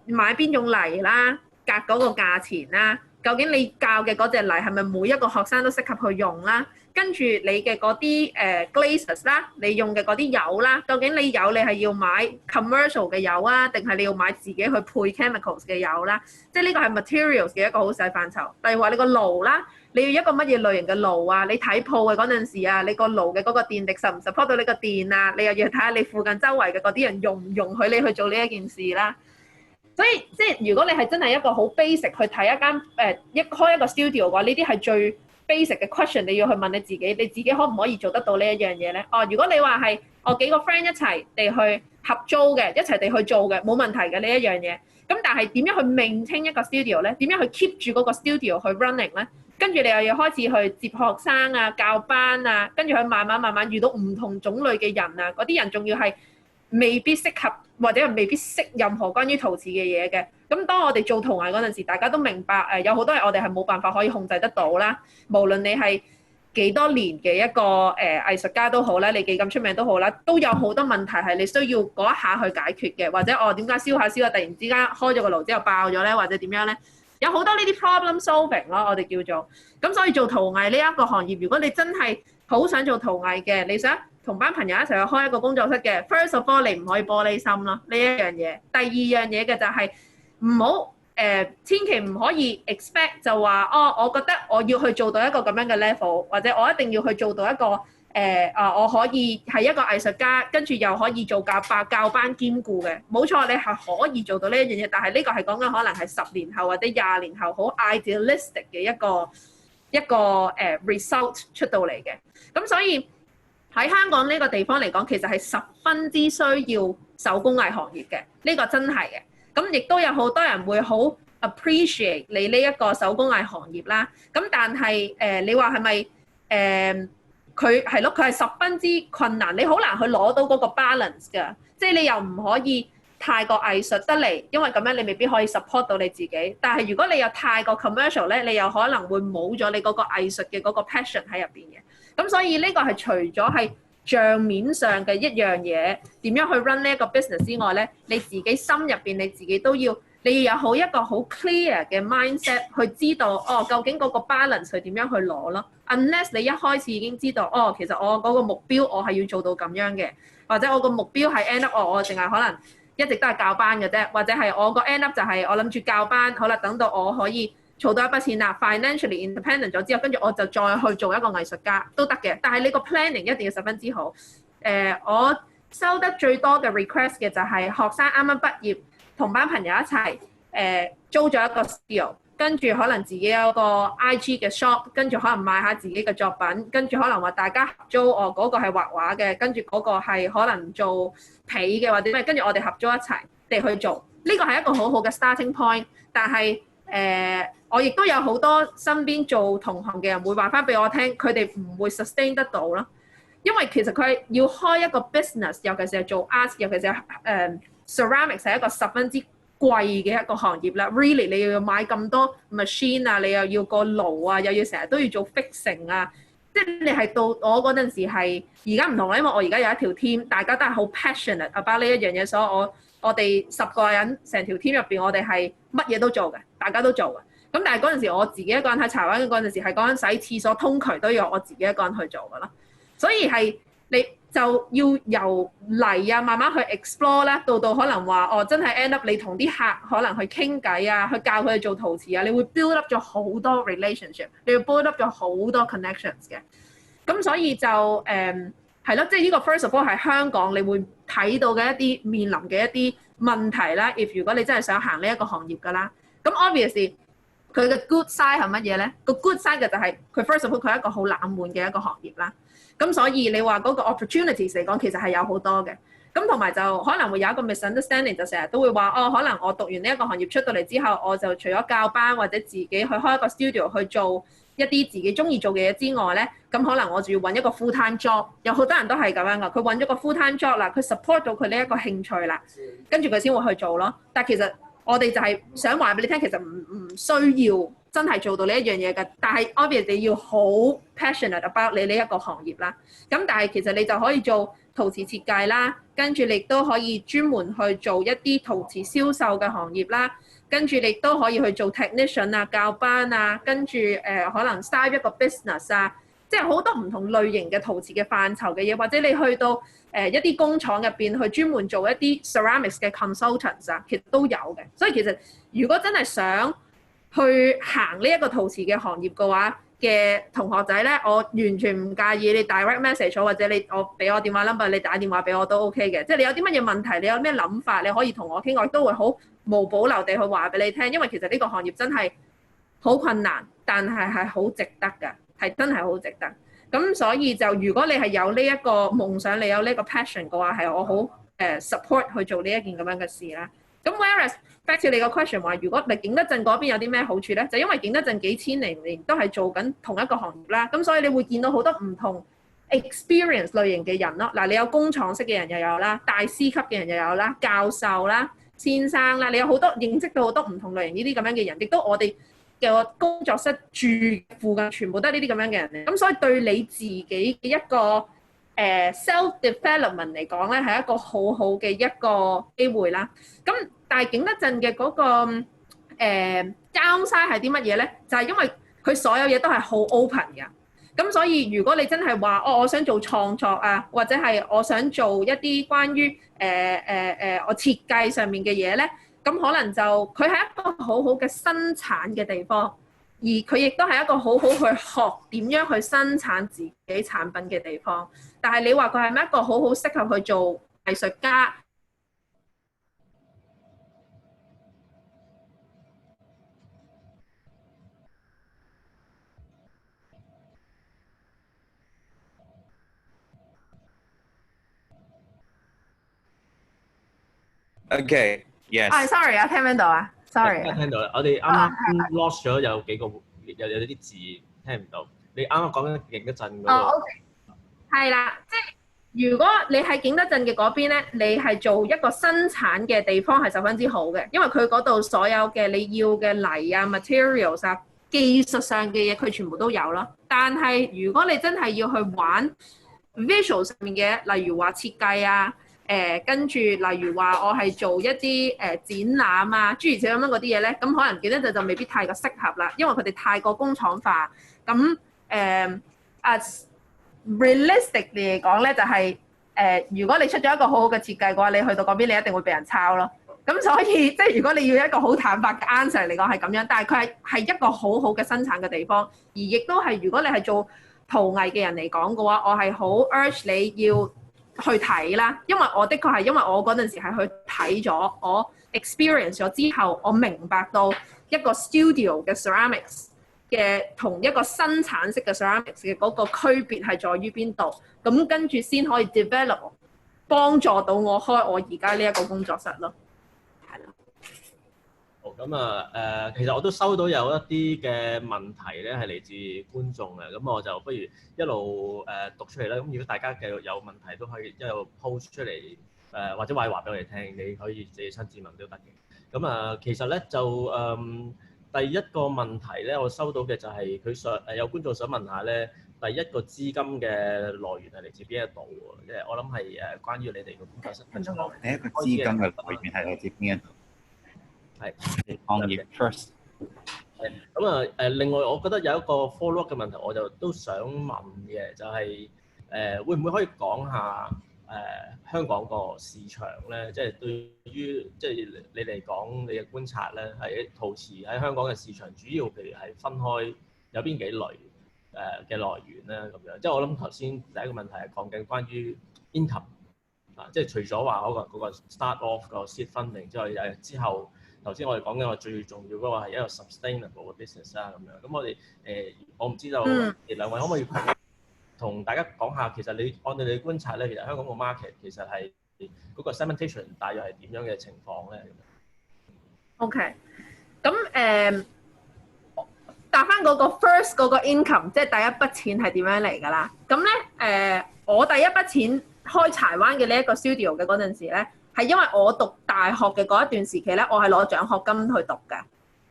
買邊種泥啦，價嗰個價錢啦，究竟你教嘅嗰隻泥係咪每一個學生都適合去用啦？跟住你嘅嗰啲glazes 啦，你用嘅嗰啲油啦，究竟你係要買 commercial 嘅油啊，定係你要買自己去配 chemicals 嘅油啦？即係呢個係 materials 嘅一個好細範疇。例如話你個爐啦，你要一個乜嘢類型嘅爐啊？你睇鋪嘅嗰陣時啊，你個爐嘅嗰個電力 support 到你個電啊？你又要睇下你附近周圍嘅嗰啲人容唔容許你去做呢一件事啦。所以即係如果你係真係一個好 basic 去睇一間開一個 studio 嘅話，呢啲係最basic 嘅 question， 你要去問你自己可唔可以做得到呢一樣嘢咧？如果你話係我幾個 friend 一齊地去合租嘅，一齊地去做嘅，冇問題嘅呢一樣嘢。咁但係點樣去maintain一個 studio 咧？點樣去 keep 住嗰個 studio 去 running 咧？跟住你又要開始去接學生啊、教班啊，跟住去慢慢遇到唔同種類嘅人啊，嗰啲人仲要係未必適合或者係未必識任何關於陶瓷嘅嘢嘅。咁當我哋做陶藝嗰陣時，大家都明白有好多嘢我哋係冇辦法可以控制得到啦。無論你係幾多年嘅一個藝術家都好啦，你幾咁出名都好啦，都有好多問題係你需要嗰一下去解決嘅，或者點解燒下突然之間開咗個爐之後爆咗咧，或者點樣咧？有好多呢啲 problem solving 咯，我哋叫做。咁所以做陶藝呢一個行業，如果你真係好想做陶藝嘅，你想同班朋友一齊去開一個工作室嘅 ，first of all 你唔可以玻璃心咯，呢一樣嘢。第二樣嘢嘅就係唔好千祈唔可以 expect 就話我覺得我要去做到一個咁樣嘅 level， 或者我一定要去做到一個我可以係一個藝術家，跟住又可以做教班兼顧嘅。冇錯，你係可以做到呢一樣嘢，但係呢個係講緊可能係10年後或者20年後好 idealistic 嘅一個result 出到嚟嘅。咁所以喺香港呢個地方嚟講，其實係十分之需要手工藝行業嘅，呢個真係嘅。咁亦都有好多人會好 appreciate 你呢一個手工藝行業啦。咁但係你話係咪佢係咯？佢係十分之困難，你好難去攞到嗰個 balance 㗎。即係你又唔可以太過藝術得嚟，因為咁樣你未必可以 support 到你自己。但係如果你又太過 commercial 咧，你又可能會冇咗你嗰個藝術嘅嗰個 passion 喺入邊嘅。咁所以呢個係除咗係帳面上嘅一樣嘢，點樣去 run 呢一個 business 之外咧，你自己心入邊你自己都要，你要有好一個好 clear 嘅 mindset 去知道究竟嗰個 balance 係點樣去攞咯。Unless 你一開始已經知道其實我嗰個目標我係要做到咁樣嘅，或者我個目標係 end up 我淨係可能一直都係教班嘅啫，或者係我個 end up 就係我諗住教班，好啦，等到我可以儲到一筆錢啦 ，financially independent 咗之後，跟住我就再去做一個藝術家都得嘅。但係你個 planning 一定要十分之好。我收得最多嘅 request 嘅就係學生啱啱畢業，同班朋友一齊租咗一個 studio， 跟住可能自己有個 IG 嘅 shop， 跟住可能賣下自己嘅作品，跟住可能話大家合租嗰個係畫畫嘅，跟住嗰個係可能做皮嘅或者咩，跟住我哋合租一齊地去做。呢個係一個好好嘅 starting point，但係我亦都有好多身邊做同行嘅人會話翻俾我聽，佢哋唔會 sustain 得到咯。因為其實佢係要開一個 business，尤其是係做 art，尤其是係ceramics 係一個十分之貴嘅一個行業啦。Really 你要買咁多 machine 啊，你又要個爐啊，又要成日都要做 fixing 啊，即係你係到我嗰陣時係而家唔同啦，因為我而家有一條 team，大家都係好 passionate about 呢一樣嘢，所以我哋10個人成條 team 入邊，我哋係乜嘢都做嘅，大家都做嘅。咁但係嗰陣時我自己一個人喺柴灣嗰陣時係講緊洗廁所通渠都要我自己一個人去做㗎啦。所以係你就要由嚟啊，慢慢去 explore 啦，到可能話哦，真係 end up 你同啲客可能去傾偈啊，去教佢哋做陶瓷啊，你會 build up 咗好多 relationship， 你要 build up 咗好多 connections 嘅。咁所以就係咯，即係呢個 first of all 係香港你會睇到嘅一啲面臨嘅一啲問題啦。if 如果你真係想行呢一個行業㗎啦，咁 obviously 佢嘅 good side 係乜嘢咧？個 good side 嘅就係佢 first of all 佢係一個好冷門嘅一個行業啦。咁所以你話嗰個 opportunities 嚟講，其實係有好多嘅。咁同埋就可能會有一個 misunderstanding，就成日都會話哦，可能我讀完呢一個行業出到嚟之後，我就除咗教班或者自己去開一個 studio 去做一啲自己中意做嘅嘢之外咧，咁可能我就要揾一個 full time job。有好多人都係咁樣噶，佢揾咗個 full time job 啦，佢 support 到佢呢一個興趣啦，跟住佢先會去做咯。但其實我哋就係想話俾你聽，其實唔需要真係做到呢一樣嘢嘅，但係 obviously 你要好 passionate about 你呢一個行業啦。咁但係其實你就可以做陶瓷設計啦，跟住你亦都可以專門去做一啲陶瓷銷售嘅行業啦，跟住你亦都可以去做 technician 啊、教班啊，跟住可能 start 一個 business 啊，即係好多唔同類型嘅陶瓷嘅範疇嘅嘢，或者你去到一啲工廠入邊去專門做一啲 ceramics 嘅 consultants 啊，其實都有嘅。所以其實如果真係想去行呢一個陶瓷嘅行業嘅話嘅同學仔咧，我完全唔介意你 direct message 或者我俾我電話 number， 你打電話俾我都 OK 嘅。即係你有啲乜嘢問題，你有咩諗法，你可以同我傾，我都會好無保留地去話俾你聽。因為其實呢個行業真係好困難，但係好值得㗎，係真係好值得。咁所以就如果你係有呢一個夢想，你有呢個 passion 嘅話，係我好support 去做呢一件咁樣嘅事啦。咁 whereas back to 你個 question 話，如果你景德鎮嗰邊有啲咩好處咧？就因為景德鎮幾千年都係做緊同一個行業啦，咁所以你會見到好多唔同 experience 類型嘅人咯。嗱，你有工廠式嘅人又有啦，大師級嘅人又有啦，教授啦、先生啦，你有好多認識到好多唔同類型呢啲咁樣嘅人，亦都我哋嘅工作室住附近全部都係呢啲咁樣嘅人嚟。咁所以對你自己嘅一個self development 嚟講咧，係一個好好嘅一個機會啦。咁但係景德鎮嘅嗰個downside係啲乜嘢咧？就係因為佢所有嘢都係好 open 嘅。咁所以如果你真係話我想做創作啊，或者係我想做一啲關於我設計上面嘅嘢咧，咁可能就佢係一個好好嘅生產嘅地方。而佢亦都係一個好好去學點樣去生產自己產品嘅地方。但係你話佢係咪一個好好適合去做藝術家
？OK， yes。sorry
啊，聽唔聽到啊？sorry。
聽到啦，我哋啱啱 lost 咗有幾個有啲字聽唔到。你啱啱講緊景德鎮嗰個。
OK。係啦，即係如果你喺景德鎮嘅嗰邊咧，你係做一個生產嘅地方係十分之好嘅，因為佢嗰度所有嘅你要嘅泥啊、materials 啊、技術上嘅嘢，佢全部都有咯。但係如果你真係要去玩 visual 上面嘅，例如話設計啊，跟住例如話我係做一啲展覽啊，諸如此類咁樣嗰啲嘢咧，咁可能景德鎮就未必太過適合啦，因為佢哋太過工廠化。咁realistic 嚟講咧，就係如果你出咗一個好好嘅設計嘅話，你去到嗰邊你一定會被人抄咯。咁所以即係如果你要一個好坦白嘅 answer 嚟講係咁樣，但係佢係一個好好嘅生產嘅地方，而亦都係如果你係做陶藝嘅人嚟講嘅話，我係好 urge 你要去睇啦，因為我的確係因為我嗰陣時係去睇咗，我 experience 咗之後，我明白到一個 studio 嘅 ceramics 嘅同一個生產式嘅 ceramics 嘅嗰個區別係在於邊度，咁跟住先可以 develop 幫助到我開我而家呢一個工作室咯，係啦。
OK，咁其實我都收到有一啲嘅問題咧係嚟自觀眾嘅，咁我就不如一路讀出嚟啦。咁如果大家繼續有問題都可以一路 post 出嚟，或者話俾我哋聽，你可以自己親自問都得嘅。咁其實咧就第一個問題咧，我收到嘅就係佢有觀眾想問下咧，第一個資金嘅來源係嚟自邊一度喎？即係我諗係關於你哋個工作室嘅情況。
第一個資金嘅來源係來自邊一度？
係
創業 first。
咁另外我覺得有一個 follow up 嘅問題，我就都想問嘅，就係會唔會可以講下香港個市場咧？即係對於即係你嚟講，你嘅觀察咧，係陶瓷喺香港嘅市場主要譬如係分開有邊幾類嘅來源咧咁樣。即係我諗頭先第一個問題係講緊關於 income 即係除咗話嗰個 start off 個 seed funding 之外，之後。頭先我哋講緊話最重要嗰個係一個 sustainable 嘅 business 啦咁樣。咁我哋我唔知道你兩位可唔可以同大家講下，其實按照你嘅觀察咧，其實香港個 market 其實係嗰個 segmentation 大約係點樣嘅情況咧
？OK， 咁答翻嗰個 first 嗰個 income， 即係第一筆錢係點樣嚟㗎啦？咁咧我第一筆錢開柴灣嘅呢一個 studio 嘅嗰陣時咧。係因為我讀大學嘅嗰一段時期咧，我係攞獎學金去讀嘅。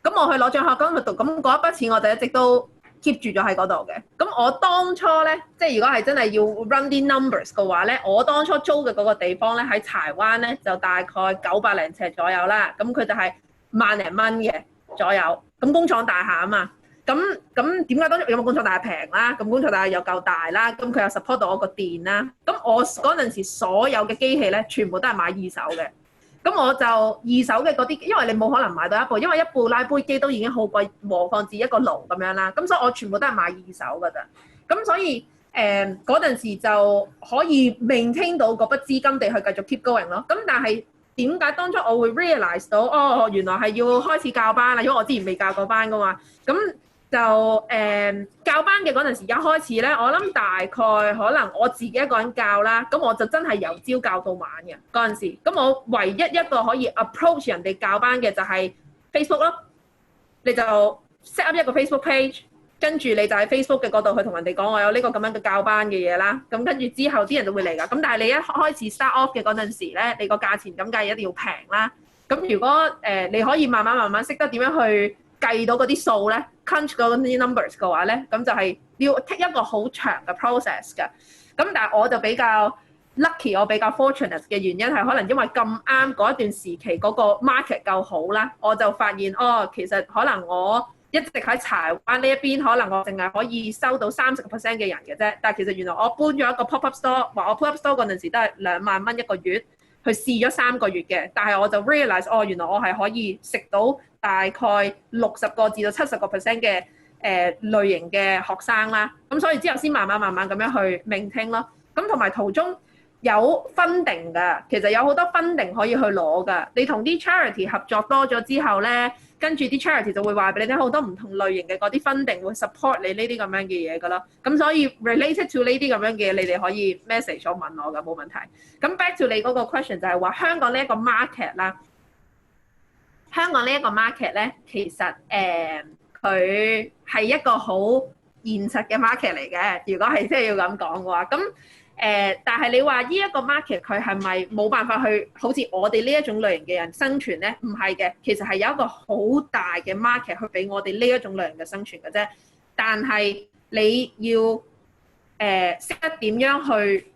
咁我去攞獎學金去讀，咁嗰一筆錢我就一直都 keep 住咗喺嗰度嘅。咁我當初咧，即係如果係真係要 run 啲 numbers 嘅話咧，我當初租嘅嗰個地方咧喺柴灣咧就大概900零尺左右啦。咁佢就係1萬零蚊嘅左右。咁工廠大廈啊嘛。咁點解當初有冇工廠大廈平啦？咁工廠大廈又夠大啦，咁佢又 support 到我個電啦。咁我嗰陣時所有嘅機器咧，全部都係買二手嘅。咁我就二手嘅嗰啲，因為你冇可能買到一部，因為一部拉杯機都已經好貴，何況至一個爐咁樣啦。咁所以我全部都係買二手㗎咋。咁所以嗰陣時就可以 maintain 到嗰筆資金地去繼續 keep going 咯。咁但係點解當初我會 realize 到原來係要開始教班啦？因為我之前未教過班㗎嘛。咁就教班嘅嗰陣時，一開始咧，我諗大概可能我自己一個人教啦，咁我就真係由朝教到晚嘅嗰陣時。咁我唯一一個可以 approach 人哋教班嘅就係 Facebook 咯。你就 set up 一個 Facebook page， 跟住你就喺 Facebook 嘅嗰度去同人哋講我有呢個咁樣嘅教班嘅嘢啦。咁跟住之後啲人就會嚟㗎。咁但係你一開始 start off 嘅嗰陣時咧，你個價錢咁梗係一定要平啦。咁如果你可以慢慢識得點樣去計到嗰啲數咧 ，crunch 嗰啲 numbers 嘅話咧，咁就係要 take 一個好長嘅 process 㗎。咁但係我就比較 lucky，我比較 fortunate 嘅原因係可能因為咁啱嗰一段時期嗰個 market 夠好啦，我就發現其實可能我一直喺柴灣呢一邊，可能我淨係可以收到30% 嘅人嘅啫。但係其實原來我搬咗一個 pop up store， 話我 pop up store 嗰陣時都係2萬蚊一個月，去試咗3個月嘅。但係我就 realize 原來我係可以食到大概60個至到70% 嘅類型嘅學生啦。咁所以之後先慢慢咁樣去 maintain 咯。咁同埋途中有 funding 㗎，其實有好多 funding 可以去攞㗎。你同啲 charity 合作多咗之後咧，跟住啲 charity 就會話俾你聽好多唔同類型嘅嗰啲 funding 會 support 你呢啲咁樣嘅嘢㗎咯。咁所以 related to 呢啲咁樣嘅嘢，你哋可以 message 咗問我㗎，冇問題。咁 back to 你嗰個 question 就係話香港呢一個 market 啦，香港呢一個 market 咧，其實佢係一個好現實嘅 market 嚟嘅。如果係即係要咁講嘅話，咁但係你話呢一個 market 佢係咪冇辦法去好似我哋呢一種類型嘅人生存咧？唔係嘅，其實係有一個好大嘅 market 去俾我哋呢一種類型嘅生存嘅啫。但係你要識得點樣去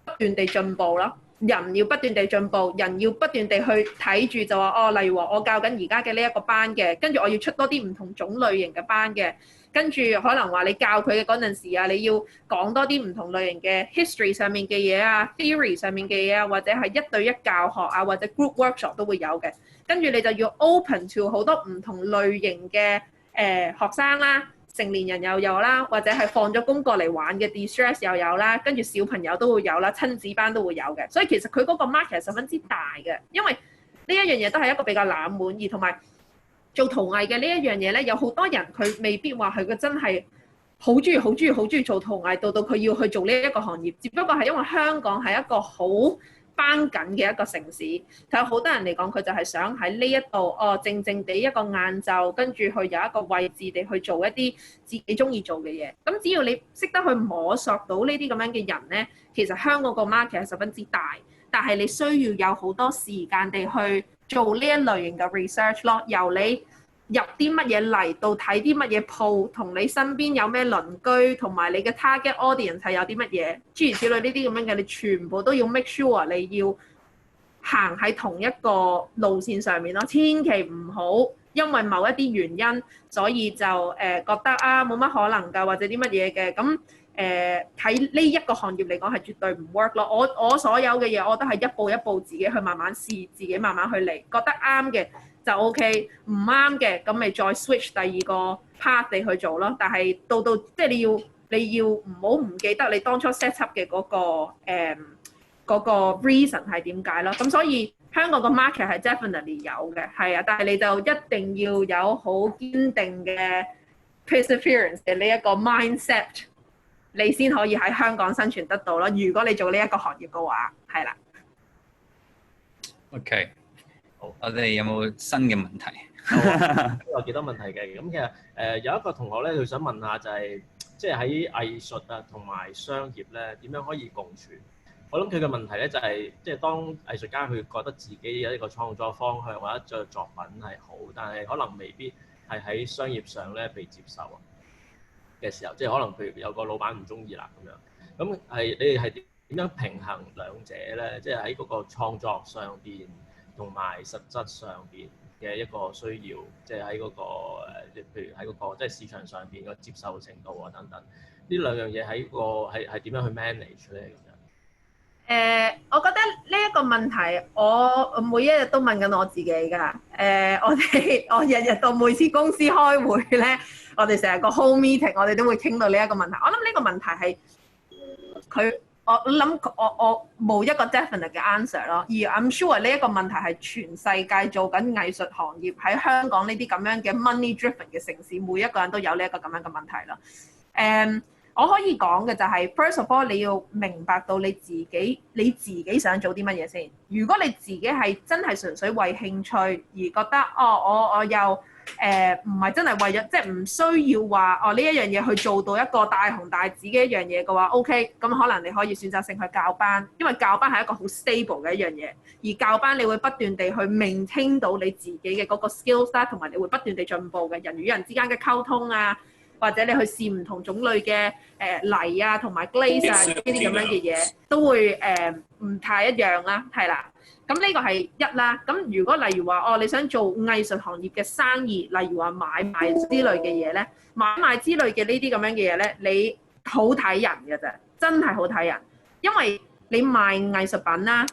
不斷地進步咯。人要不斷地進步，人要不斷地去睇住就話例如話我教緊而家嘅呢一個班嘅，跟住我要出多啲唔同種類型嘅班嘅，跟住可能話你教佢嘅嗰陣時啊，你要講多啲唔同類型嘅 history 上面嘅嘢啊 ，theory 上面嘅嘢啊，或者係1對1教學啊，或者 group workshop 都會有嘅。跟住你就要 open to 好多唔同類型嘅學生啦。成年人又有啦，或者係放咗工過嚟玩嘅 de-stress 又有啦，跟住小朋友都會有啦，親子班都會有嘅，所以其實佢嗰個 market 係十分之大嘅，因為呢一樣嘢都係一個比較冷門，而同埋做陶藝嘅呢一樣嘢咧，有好多人佢未必話係佢真係好中意做陶藝，到佢要去做呢一個行業，只不過係因為香港係一個好翻緊嘅一個城市。對好多人嚟講，佢就係想喺呢一度靜靜地一個晏晝，跟住去有一個位置地去做一啲自己中意做嘅嘢。咁只要你識得去摸索到呢啲咁樣嘅人咧，其實香港個 market 係十分之大，但係你需要有好多時間地去做呢一類型嘅 research 咯。由你入啲乜嘢嚟到睇啲乜嘢鋪，同你身邊有咩鄰居，同埋你嘅 target audience 係有啲乜嘢，諸如此類呢啲咁樣嘅，你全部都要 make sure 你要行喺同一個路線上面咯。千祈唔好因為某一啲原因，所以就覺得啊冇乜可能㗎，或者啲乜嘢嘅咁。喺呢一個行業嚟講係絕對唔 work 咯。我所有嘅嘢我都係一步一步自己去慢慢試，自己慢慢去嚟，覺得啱嘅就 OK， 唔啱嘅咁咪再 switch 第二個 part 地去做咯。但係到即係你要唔好唔記得你當初 set up 嘅嗰個 reason 係點解咯。咁所以香港個 market 係 definitely 有嘅，係啊，但係你就一定要有好堅定嘅 perseverance 嘅呢一個 mindset。你先可以喺香港生存得到咯。如果你做呢一個行業嘅話，係啦。
OK， 好，我哋有冇新嘅問題？
有幾多問題嘅？咁其實有一個同學咧，佢想問下就係，即係喺藝術啊同埋商業咧點樣可以共存？我諗佢嘅問題咧就係，即係當藝術家佢覺得自己有一個創作方向或者做作品係好，但係可能未必係喺商業上咧被接受啊嘅時候，即係可能譬如有個老闆唔中意啦咁樣，咁係你哋係點樣平衡兩者咧？即係喺嗰個創作上邊同埋實質上邊嘅一個需要，即係喺嗰個譬如喺嗰個即係市場上邊嘅接受程度啊等等，呢兩樣嘢喺個係點樣去 manage 咧？咁樣
我覺得呢一個問題，我每一日都問緊我自己㗎。我日日到每次公司開會咧，我哋成日個 home meeting，我哋都會傾到呢一個問題。我諗呢個問題係我諗我冇一個 definite 嘅 answer 咯。而 I'm sure 呢一個問題係全世界做緊藝術行業喺香港呢啲咁樣嘅 money driven 嘅城市，每一個人都有呢一個咁樣嘅問題咯。我可以講嘅就係 first of all 你要明白到你自己想做啲乜嘢先。如果你自己係真係純粹為興趣而覺得我又唔係真係為咗即係唔需要話呢一樣嘢去做到一個大紅大紫嘅一樣嘢嘅話 OK， 咁可能你可以選擇性去教班，因為教班係一個好 stable 嘅一樣嘢，而教班你會不斷地去 maintain到你自己嘅嗰個 skills 啦，同埋你會不斷地進步嘅人與人之間嘅溝通啊，或者你去試唔同種類嘅泥啊同埋 glaze 啊呢啲咁樣嘅嘢，都會唔太一樣啦，係啦。咁呢個係一啦。咁如果例如話你想做藝術行業嘅生意，例如話買賣之類嘅嘢咧，買賣之類嘅呢啲咁樣嘅嘢咧，你好睇人嘅啫，真係好睇人，因為你賣藝術品啦，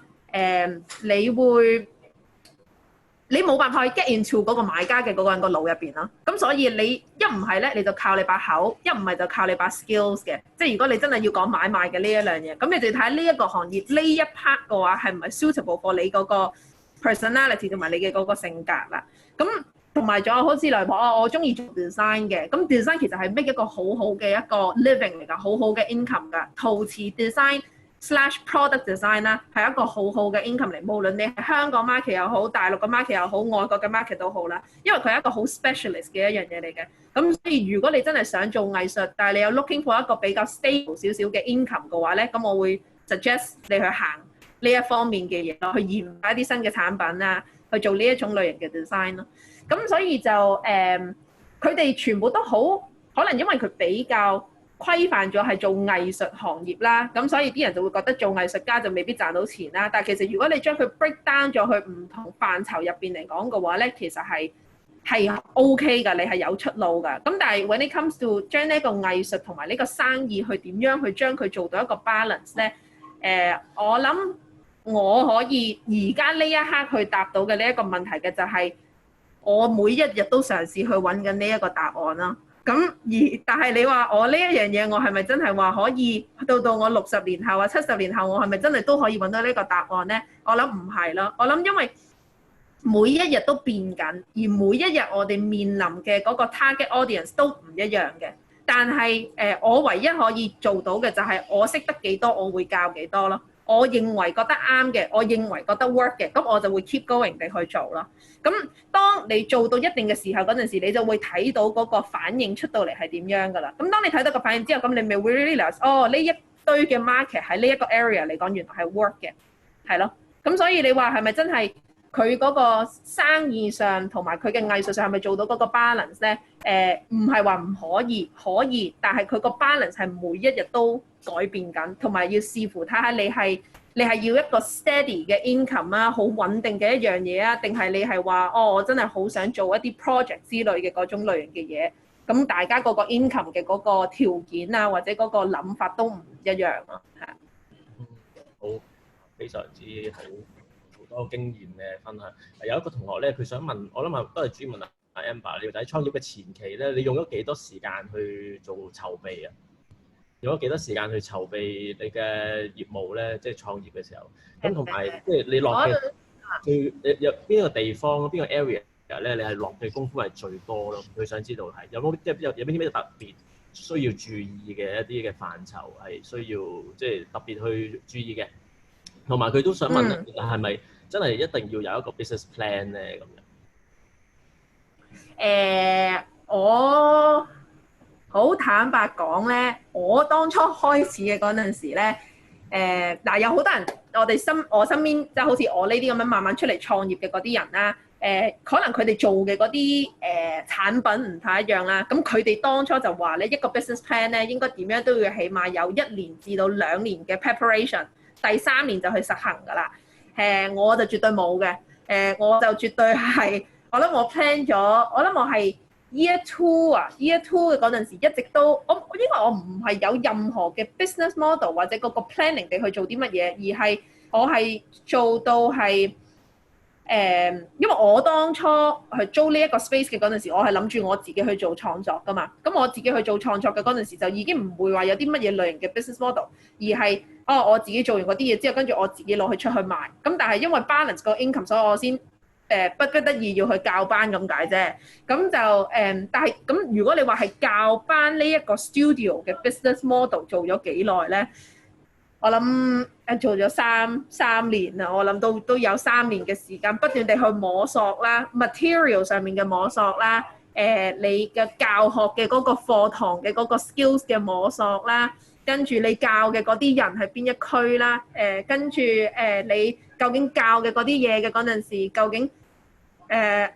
你冇辦法去 get into 嗰個買家嘅嗰個人個腦入邊咯。咁所以你一唔係咧，你就靠你把口；一唔係就靠你把 skills 嘅。即係如果你真係要講買賣嘅呢一樣嘢，咁你就睇呢一個行業呢一 part 嘅話係唔係 suitable for 你嗰個 personality 同埋你嘅嗰個性格啦。咁同埋仲有好似例如我中意做 design 嘅，咁 design 其實係 make 一個好好嘅一個 living 嚟㗎，好好嘅 income 㗎。陶瓷 design/product design 啦，係一個好好嘅 income 嚟，無論你係香港 market 又好，大陸嘅 market 又好，外國嘅 market 都好啦，因為佢係一個好 specialist 嘅一樣嘢嚟嘅。咁所以如果你真係想做藝術，但係你有 looking for 一個比較 stable 少少嘅 income 嘅話咧，咁我會 suggest 你去行呢一方面嘅嘢咯，去研發一啲新嘅產品啊，去做呢一種類型嘅 design 咯。咁所以就佢哋全部都好，可能因為佢比較規範咗係做藝術行業啦，咁所以啲人就會覺得做藝術家就未必賺到錢啦。但係其實如果你將佢 break down 咗去唔同範疇入邊嚟講嘅話咧，其實係 OK 㗎，你係有出路㗎。咁但係 when it comes to 將呢一個藝術同埋呢個生意去點樣去將佢做到一個 balance 咧？我諗我可以而家呢一刻去答到嘅呢一個問題嘅就係我每一日都嘗試去揾緊呢一個答案啦。但係你話我呢一樣嘢，我係咪真係話可以到我60年後或70年後，我係咪真係都可以揾到呢個答案呢？我諗唔係咯。我諗因為每一日都變緊，而每一日我哋面臨嘅嗰個 target audience 都唔一樣嘅。但係我唯一可以做到嘅就係我識得幾多，我會教幾多咯。我認為覺得啱嘅，我認為覺得 work 嘅，咁我就會 keep going 地去做咯。咁當你做到一定嘅時候嗰陣時，你就會睇到嗰個反應出到嚟係點樣㗎啦。咁當你睇到個反應之後，咁你咪會 realize 哦，呢一堆嘅 market 喺呢一個 area 嚟講，原來係 work 嘅，係咯。咁所以你話係咪真係佢嗰個生意上同埋佢嘅藝術上係咪做到嗰個 balance 咧？唔係話唔可以，可以，但係佢個 balance 係每一日都改變緊，同埋要視乎睇下你係要一個 steady 嘅 income 啊，好穩定嘅一樣嘢啊，定係你係話哦，我真係好想做一啲 project 之類嘅嗰種類型嘅嘢。咁大家嗰個 income 嘅嗰個條件啊，或者嗰個諗法都唔一樣啊，係。
好，非常之好，好多經驗嘅分享。有一個同學咧，佢想問，我諗都係主要問阿 Amber，你喺創業嘅前期咧，你用咗幾多時間去做籌備啊？用咗幾多時間去籌備你嘅業務咧？即係創業嘅時候，咁同埋即係你落嘅最有邊個地方、邊個 area 咧？你係落嘅功夫係最多咯。佢想知道係有冇即係有邊啲咩特別需要注意嘅一啲嘅範疇係需要即係特別去注意嘅。同埋佢都想問係咪真係一定要有一個 business plan 咧咁樣？
我好坦白講咧，我當初開始嘅嗰陣時咧，嗱有好多人，我身邊即係好似我呢啲咁樣慢慢出嚟創業嘅嗰啲人啦，可能佢哋做嘅嗰啲產品唔太一樣啦，咁佢哋當初就話咧，一個 business plan 咧應該點樣都要起碼有1年至到2年嘅 preparation， 第3年就去實行㗎啦。我就絕對冇嘅，我就絕對係，我諗我 plan 咗，我諗我係 year 2嘅嗰陣時一直都，因為我唔係有任何嘅 business model 或者嗰個 planning 地去做啲乜嘢，而係我係做到係因為我當初去租呢一個 space 嘅嗰陣時，我係諗住我自己去做創作㗎嘛，咁我自己去做創作嘅嗰陣時就已經唔會話有啲乜嘢類型嘅 business model，而係我自己做完嗰啲嘢之後，跟住我自己攞去出去賣。咁但係因為 balance 個 income，所以我先不得已要去教班咁解啫。咁就但係咁如果你話係教班呢一個 studio 嘅 business model 做咗幾耐咧？我諗做咗三年啦，我諗都有3年嘅時間，不斷地去摸索啦 ，material 上面嘅摸索啦，你嘅教學嘅嗰個課堂嘅嗰個 skills 嘅摸索啦，跟住你教嘅嗰啲人係邊一區啦，跟住你究竟教嘅嗰啲嘢嘅嗰陣時，究竟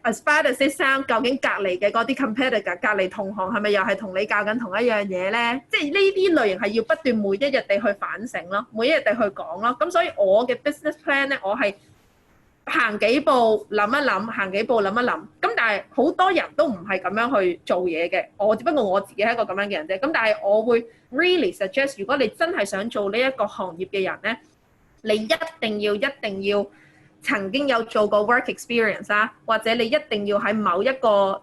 as far as this sound，究竟隔離嘅嗰啲 competitor 隔離同行係咪又係同你教緊同一樣嘢咧？即係呢啲類型係要不斷每一日地去反省咯，每一日地去講咯。咁所以我嘅 business plan 咧，我係行幾步諗一諗，行幾步諗一諗。咁但係好多人都唔係咁樣去做嘢嘅，我只不過我自己係一個咁樣嘅人啫。咁但係我會 really suggest，如果你真係想做呢一個行業嘅人咧，你一定要曾經有做過 work experience 啦，或者你一定要喺某一個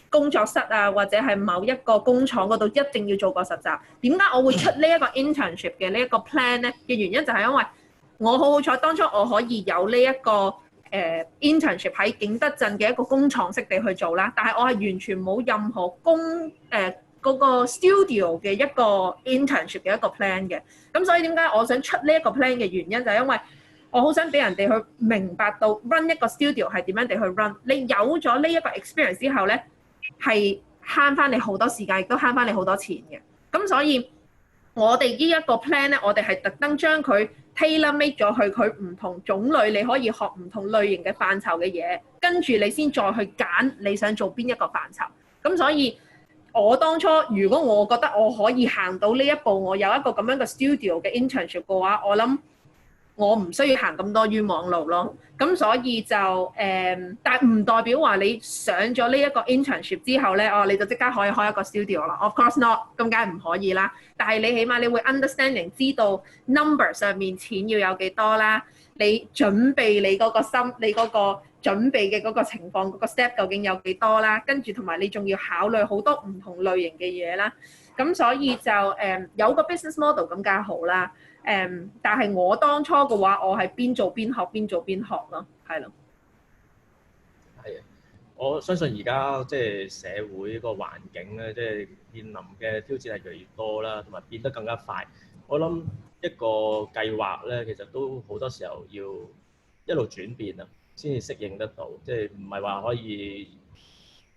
工作室啊，或者係某一個工廠嗰度一定要做過實習。點解我會出呢一個 internship 嘅呢一個 plan 咧？嘅原因就係因為我好彩當初我可以有呢一個internship 喺景德鎮嘅一個工廠式地去做啦，但係我係完全冇任何嗰個 studio 嘅一個 internship 嘅一個 plan 嘅。咁所以點解我想出呢一個 plan 嘅原因就係因為我好想俾人哋去明白到 run 一個 studio 係點樣地去 run。你有咗呢一個 experience 之後咧，係慳翻你好多時間，亦都慳翻你好多錢嘅。咁所以我哋呢一個 plan 咧，我哋係特登將佢 tailor make 咗去佢唔同種類，你可以學唔同類型嘅範疇嘅嘢，跟住你先再去揀你想做邊一個範疇。咁所以我當初如果我覺得我可以行到呢一步，我有一個咁樣嘅 studio 嘅 internship 嘅話，我諗我唔需要行咁多冤枉路咯。咁所以就但係唔代表話你上咗呢一個 internship 之後咧，你就即刻可以開一個 studio 啦。Of course not，咁梗係唔可以啦。但係你起碼你會 understanding 知道 number 上面錢要有幾多啦，你準備你嗰個心，你嗰個準備嘅嗰個情況，嗰個 step 究竟有幾多啦，跟住同埋你仲要考慮好多唔同類型嘅嘢啦。咁所以就有個 business model 咁梗係好啦。但係我當初嘅話，我係邊做邊學，邊做邊學咯，係咯。
係啊，我相信而家即係社會個環境咧，即係面臨嘅挑戰係越嚟越多啦，同埋變得更加快。我諗一個計劃咧，其實都好多時候要一路轉變啊，先至適應得到，即係唔係話可以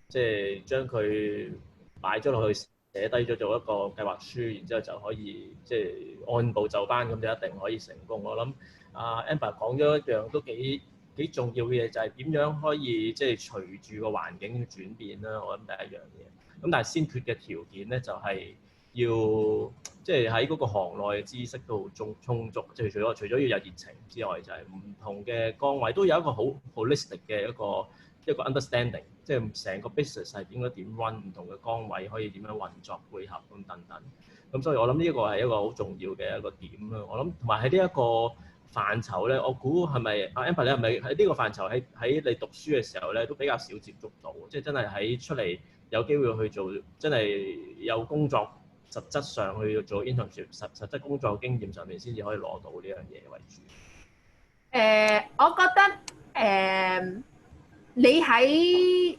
即係將佢擺咗落去寫低咗做一個計劃書，然之後就可以即係按部就班咁就一定可以成功。我諗Amber 講咗一樣都幾重要嘅嘢，就係點樣可以即係隨住個環境轉變啦。我諗第一樣嘢，咁但係先決嘅條件咧就係要即係喺嗰個行內嘅知識都好充足，即係除咗要有熱情之外，就係唔同嘅崗位都有一個好 holistic 嘅一個 understanding， 即係成個 business 係應該點 run， 唔同嘅崗位可以點樣運作配合咁等等。咁所以我諗呢一個係一個好重要嘅一個點啦。我諗同埋喺呢一個範疇咧，我估係咪Amber你係咪喺呢個範疇喺你讀書嘅時候咧都比較少接觸到，即係真係喺出嚟有機會去做，真係有工作實質上去做 internship 實質工作經驗上面先至可以攞到呢樣嘢為主。
我覺得你喺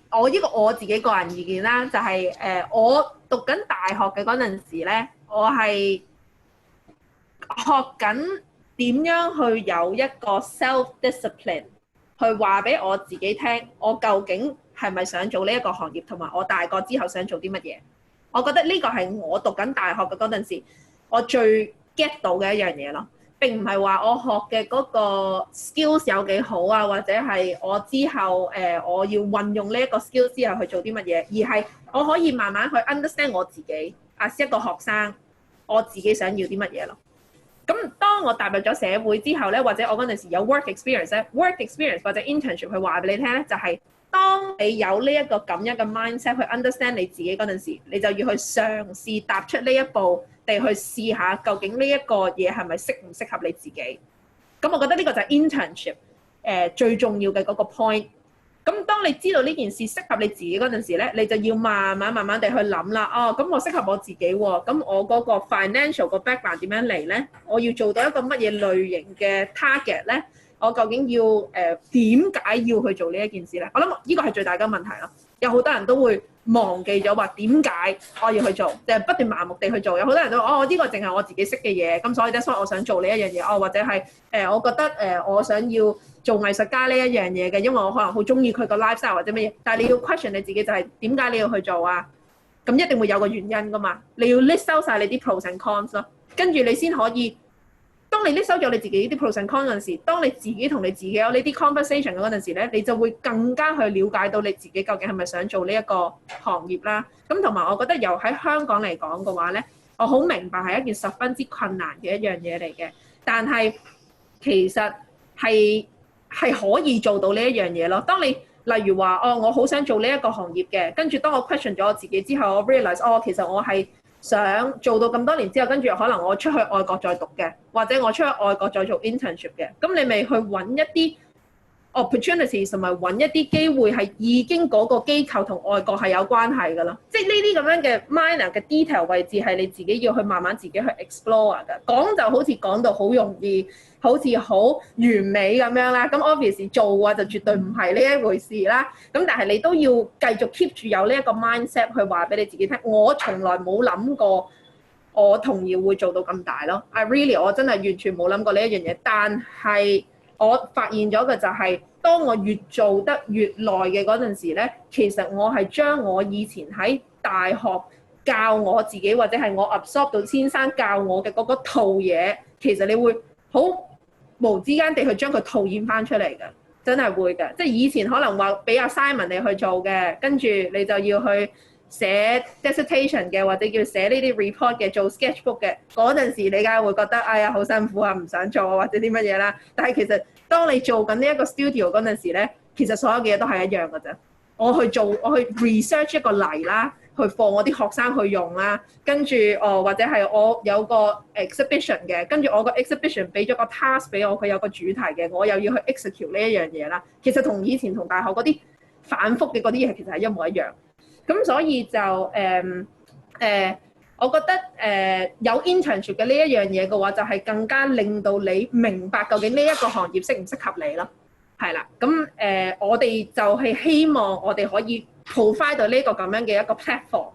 我自己個人意見啦，就係我讀緊大學嘅嗰陣時咧，我係學緊點樣去有一個 self discipline 去話俾我自己聽，我究竟係咪想做呢一個行業，同埋我大個之後想做啲乜嘢。我覺得呢個係我讀緊大學嘅嗰陣時，我最 get 到嘅一樣嘢咯。並唔係話我學嘅嗰個 skills 有幾好啊，或者係我之後我要運用呢一個 skills 之後去做啲乜嘢，而係我可以慢慢去 understand 我自己as一個學生，我自己想要啲乜嘢咯。咁當我踏入咗社會之後咧，或者我嗰陣時有 work experience 咧，work experience 或者 internship 去話俾你聽咧，就係當你有呢一個咁樣嘅 mindset 去 understand 你自己嗰陣時，你就要去嘗試踏出呢一步，地去試下究竟呢一個嘢係咪適唔適合你自己。咁我覺得呢個就係 internship 最重要嘅嗰個 point。咁當你知道呢件事適合你自己嗰陣時咧，你就要慢慢地去諗啦。哦，咁我適合我自己喎。咁我嗰個 financial 個 background 點樣嚟咧？我要做到一個乜嘢類型嘅 target 咧？我究竟要點解要去做呢一件事咧？我諗呢個係最大嘅問題咯。有好多人都會忘記咗話點解我要去做，就係不斷盲目地去做。有好多人都話呢個淨係我自己識嘅嘢，咁所以我想做呢一樣嘢。或者係我覺得我想要做藝術家呢一樣嘢嘅，因為我可能好中意佢個 lifestyle 或者乜嘢。但係你要 question 你自己就係點解你要去做啊？咁一定會有個原因噶嘛。你要 list 收曬你啲 pros and cons 咯，跟住你先可以。當你 list 收咗你自己啲 pros and cons 嗰陣時，當你自己同你自己有呢啲 conversation 嗰陣時咧，你就會更加去了解到你自己究竟係咪想做呢一個行業啦。咁同埋我覺得由喺香港嚟講嘅話咧，我好明白係一件十分之困難嘅一樣嘢嚟嘅，但係其實係可以做到呢一樣嘢咯。當你例如話我好想做呢一個行業嘅，跟住當我 question 咗我自己之後，我 realize 其實我係想做到咁多年之後，跟住可能我出去外國再讀嘅，或者我出去外國再做 internship 嘅，咁你咪去揾一啲 opportunities 同埋揾一啲機會係已經嗰個機構同外國係有關係㗎啦。即係呢啲咁樣嘅 minor 嘅 detail 位置係你自己要去慢慢自己去 explore 㗎。講就好似講到好容易，好似好完美咁樣啦。咁 obviously 做嘅話就絕對唔係呢一回事啦。咁但係你都要繼續 keep 住有呢一個 mindset 去話俾你自己聽。我從來冇諗過我同樣會做到咁大咯。我真係完全冇諗過呢一樣嘢。但係我發現咗嘅就係，當我越做得越耐嘅嗰陣時咧，其實我係將我以前喺大學教我自己，或者係我 absorb 到先生教我嘅嗰個套嘢，其實你會好無之間地去將佢套現翻出嚟嘅，真係會嘅。即係以前可能話俾阿 Simon 你去做嘅，跟住你就要去寫 dissertation 嘅，或者叫寫呢啲 report 嘅，做 sketchbook 嘅嗰陣時，你梗係會覺得哎呀好辛苦啊，唔想做或者啲乜嘢啦。但係其實當你做緊呢一個 studio 嗰陣時咧，其實所有嘅嘢都係一樣嘅啫。我去 research 一個例啦，去放我啲學生去用啦，跟住或者係我有個 exhibition 嘅，跟住我個 exhibition 俾咗個 task 俾我，佢有個主題嘅，我又要去 execute 呢一樣嘢啦。其實同以前同大學嗰啲反覆嘅嗰啲嘢其實係一模一樣。咁所以就我覺得有 internship 嘅呢一樣嘢嘅話，就係更加令到你明白究竟呢一個行業適唔適合你咯。係啦，咁我哋就係希望我哋可以 provide 到呢個咁樣嘅一個 platform，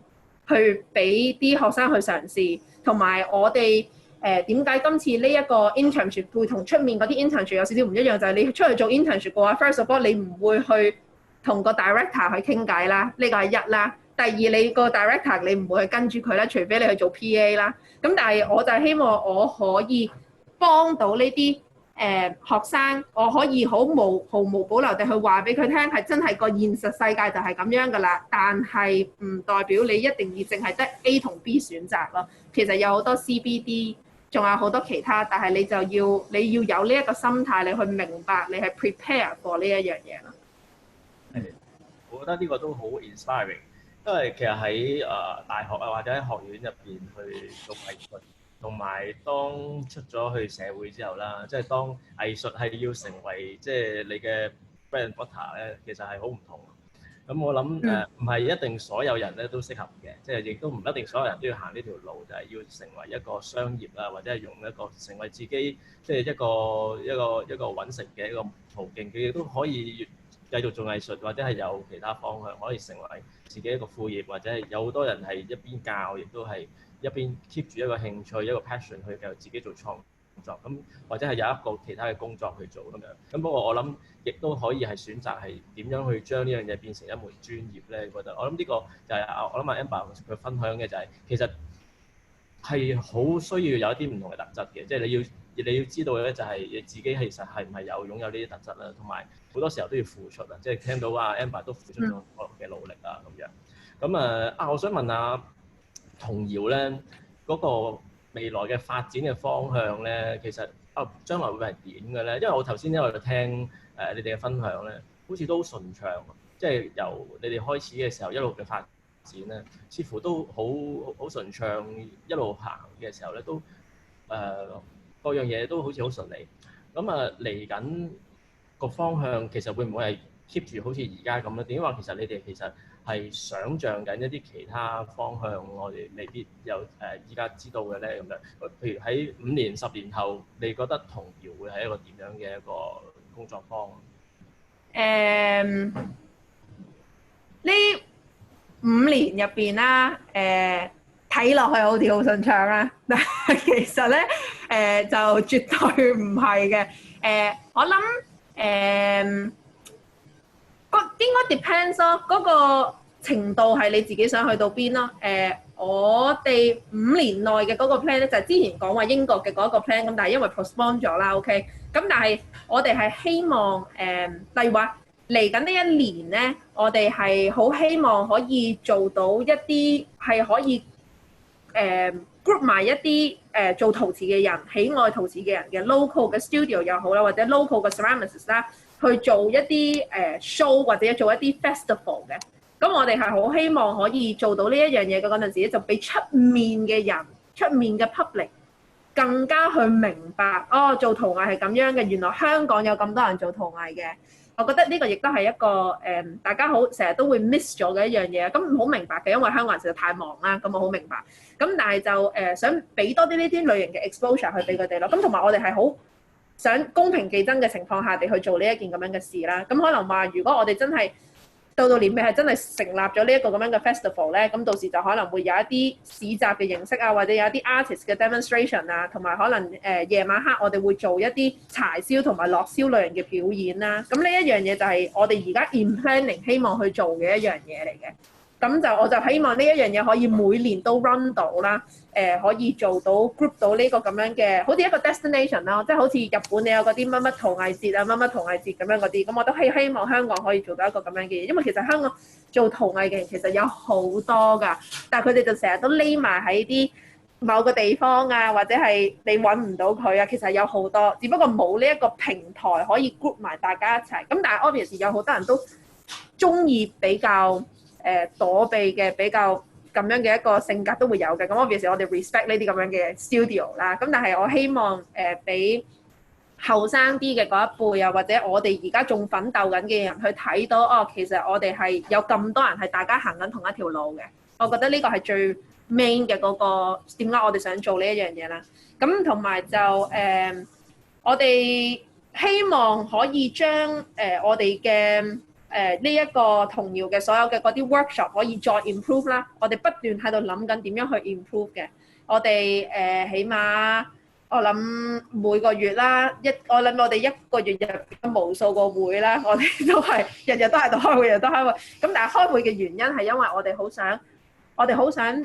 去俾啲學生去嘗試，同埋我哋點解今次呢一個 internship 會同出面嗰啲 internship 有少少唔一樣，就係你出去做 internship 嘅話 ，first of all 你唔會去同個 director 去傾偈啦，呢個係一啦。第二，你個 director 你唔會去跟住佢啦，除非你去做 PA 啦。咁但係我就希望我可以幫到呢啲學生，我可以毫無保留地去話俾佢聽，係真係個現實世界就係咁樣㗎啦。但係唔代表你一定要淨係得 A 同 B 選擇咯。其實有好多 CBD，仲有好多其他，但係你要有呢一個心態，你去明白，你係 prepare for 呢一樣嘢咯。
係，我覺得呢個都好 inspiring。因為其實喺大學啊或者喺學院入邊去做藝術，同埋當出咗去社會之後啦，即係當藝術係要成為即係你嘅 bread and butter 咧，其實係好唔同。咁我諗唔係一定所有人咧都適合嘅，即係亦都唔一定所有人都要行呢條路，就係要成為一個商業啦，或者係用一個成為自己即係一個揾食嘅一個途徑，佢亦都可以繼續做藝術，或者係有其他方向可以成為自己一個副業，或者係有好多人係一邊教，亦都係一邊 keep 住一個興趣、一個 passion 去繼續自己做創作，咁或者係有一個其他嘅工作去做咁樣。咁不過我諗亦都可以係選擇係點樣去將呢樣嘢變成一門專業咧？覺得我諗呢個就係我諗阿 Amber 佢分享嘅就係其實係好需要有一啲唔同嘅特質嘅，即係你要知道咧，就係你自己其實係唔係有擁有呢啲特質啦，同埋好多時候都要付出啊！即係聽到阿 Amber 都付出咗好多嘅努力啊咁樣。咁我想問下童謠咧嗰個未來嘅發展嘅方向咧，其實將來會係點嘅咧？因為我頭先因為聽你哋嘅分享咧，好似都好順暢，即係由你哋開始嘅時候一路嘅發展咧，似乎都好順暢，一路行嘅時候咧都各樣嘢都好似好順利。咁嚟緊個方向其實會唔會係 keep 住好似而家咁咧？點解話其實你哋其實係想像緊一啲其他方向，我哋未必有依家知道嘅咧咁樣。譬如喺5年、10年後，你覺得童謠會係一個點樣嘅一個工作坊？
呢5年入邊啦，睇落去好似好順暢啦，但係其實咧就絕對唔係嘅。我諗應該 depends 咯，嗰個程度係你自己想去到邊咯。我哋5年內嘅嗰個 plan 咧，就係之前講話英國嘅嗰一個 plan，咁但係因為 postpone 咗啦 ，OK。咁但係我哋係希望例如話嚟緊呢一年咧，我哋係好希望可以做到一啲係可以group 埋一啲做陶瓷嘅人、喜愛陶瓷嘅人嘅 local 嘅 studio 又好啦，或者 local 嘅 ceramicist 啦，去做一啲show 或者做一啲 festival 嘅。咁我哋係好希望可以做到呢一樣嘢嘅嗰陣時，就俾出面嘅人、出面嘅 public 更加去明白，做陶藝係咁樣嘅，原來香港有咁多人做陶藝嘅。我覺得呢個亦都係一個大家好成日都會 miss 咗嘅一樣嘢。咁好明白嘅，因為香港人實在太忙啦。咁我好明白。咁但係就想俾多啲呢啲類型嘅 exposure 去俾佢哋咯。咁同埋我哋係好想公平競爭嘅情況下地去做呢一件咁樣嘅事啦。咁可能話如果我哋真係到年尾係真係成立咗呢一個咁樣嘅 festival 咧，咁到時就可能會有一啲市集嘅形式啊，或者有一啲 artist 嘅 demonstration 啊，同埋可能夜晚黑我哋會做一啲柴燒同埋樂燒類型嘅表演啦。咁呢一樣嘢就係我哋而家 in planning 希望去做嘅一樣嘢嚟嘅。咁我就希望呢一樣嘢可以每年都 run 到啦，可以做到 group 到呢個咁樣嘅，好似一個 destination 啦，即係好似日本你有嗰啲乜乜陶藝節啊、乜乜陶藝節咁樣嗰啲，咁我都希望香港可以做到一個咁樣嘅嘢，因為其實香港做陶藝嘅人其實有好多㗎，但係佢哋就成日都匿埋喺啲某個地方啊，或者係你揾唔到佢啊，其實有好多，只不過冇呢一個平台可以 group 埋大家一齊。咁但係 obviously 有好多人都中意比較躲避嘅比較咁樣嘅一個性格都會有嘅，咁obviously我哋 respect 呢啲咁樣嘅 studio 啦。咁但係我希望俾後生啲嘅嗰一輩啊，或者我哋而家仲奮鬥緊嘅人去睇到，其實我哋係有咁多人係大家行緊同一條路嘅。我覺得呢個係最 main 嘅嗰個點解我哋想做呢一樣嘢啦。咁同埋就我哋希望可以將我哋嘅呢一個童謠嘅所有嘅嗰啲 workshop 可以再 improve 啦。我哋不斷喺度諗緊點樣去 improve 嘅。我哋起碼我諗每個月啦，我諗我哋一個月入邊無數個會啦，我哋都係日日都喺度開會，日日都開會。咁但係開會嘅原因係因為我哋好想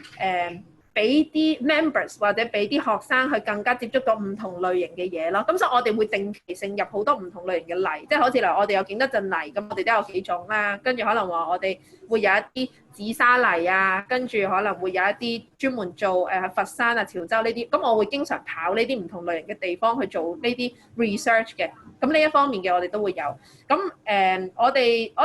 俾啲 members 或者俾啲學生去更加接觸到唔同類型嘅嘢咯。咁所以我哋會定期性入好多唔同類型嘅泥，即係好似我哋有景德鎮泥，咁我哋都有幾種啦。跟住可能話我哋會有一啲紫砂泥啊，跟住可能會有一啲專門做佛山啊、潮州呢啲。咁我會經常跑呢啲唔同類型嘅地方去做呢啲 research 嘅。咁呢一方面嘅我哋都會有。咁我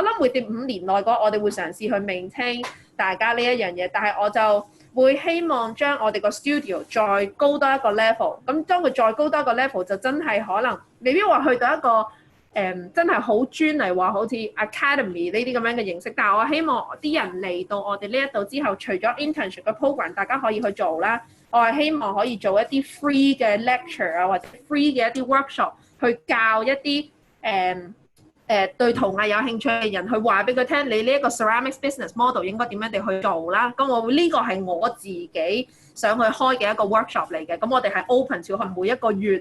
諗會喺5年內我哋會嘗試去 maintain 大家呢一樣嘢，但係我就會希望將我哋個 studio 再高多一個 level，咁當佢再高多一個 level 就真係可能未必話去到一個真係好專嚟話好似 academy 呢啲咁樣嘅形式，但係我希望啲人嚟到我哋呢一度之後，除咗 internship 嘅 program 大家可以去做啦，我係希望可以做一啲 free 嘅 lecture 啊，或者 free 嘅一啲 workshop 去教一啲對陶藝有興趣嘅人，去話俾佢聽，你呢一個 ceramics business model 應該點樣地去做啦。咁我呢個係我自己想去開嘅一個 workshop 嚟嘅。咁我哋係 open to 去每一個月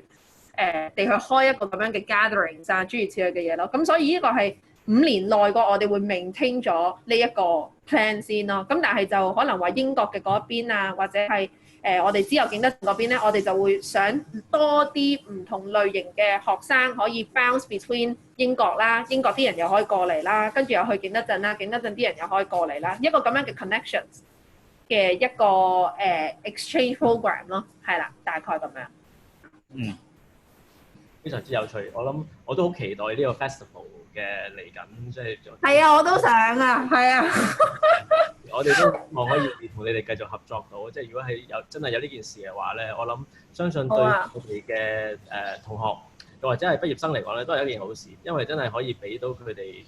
地去開一個咁樣嘅 gatherings 啊，諸如此類嘅嘢咯。咁所以呢個係5年內我哋會 maintain 咗呢一個 plan 先咯。咁但係就可能話英國嘅嗰邊啊，或者係我哋之後景德鎮嗰邊咧，我哋就會想多啲唔同類型嘅學生可以 bounce between 英國啦，英國啲人又可以過嚟啦，跟住又去景德鎮啦，景德鎮啲人又可以過嚟啦，一個咁樣嘅 connections 嘅一個exchange program 咯，係啦，大概咁樣。
嗯，非常之有趣，我諗我都好期待呢個 festival 嘅嚟緊，即係
係啊，我都想啊，係啊。
我哋都希望可以同你哋繼續合作到，即係如果係真係有呢件事嘅話咧，我諗相信對我哋嘅同學又或者係畢業生嚟講咧，都係一件好事，因為真係可以俾到佢哋第一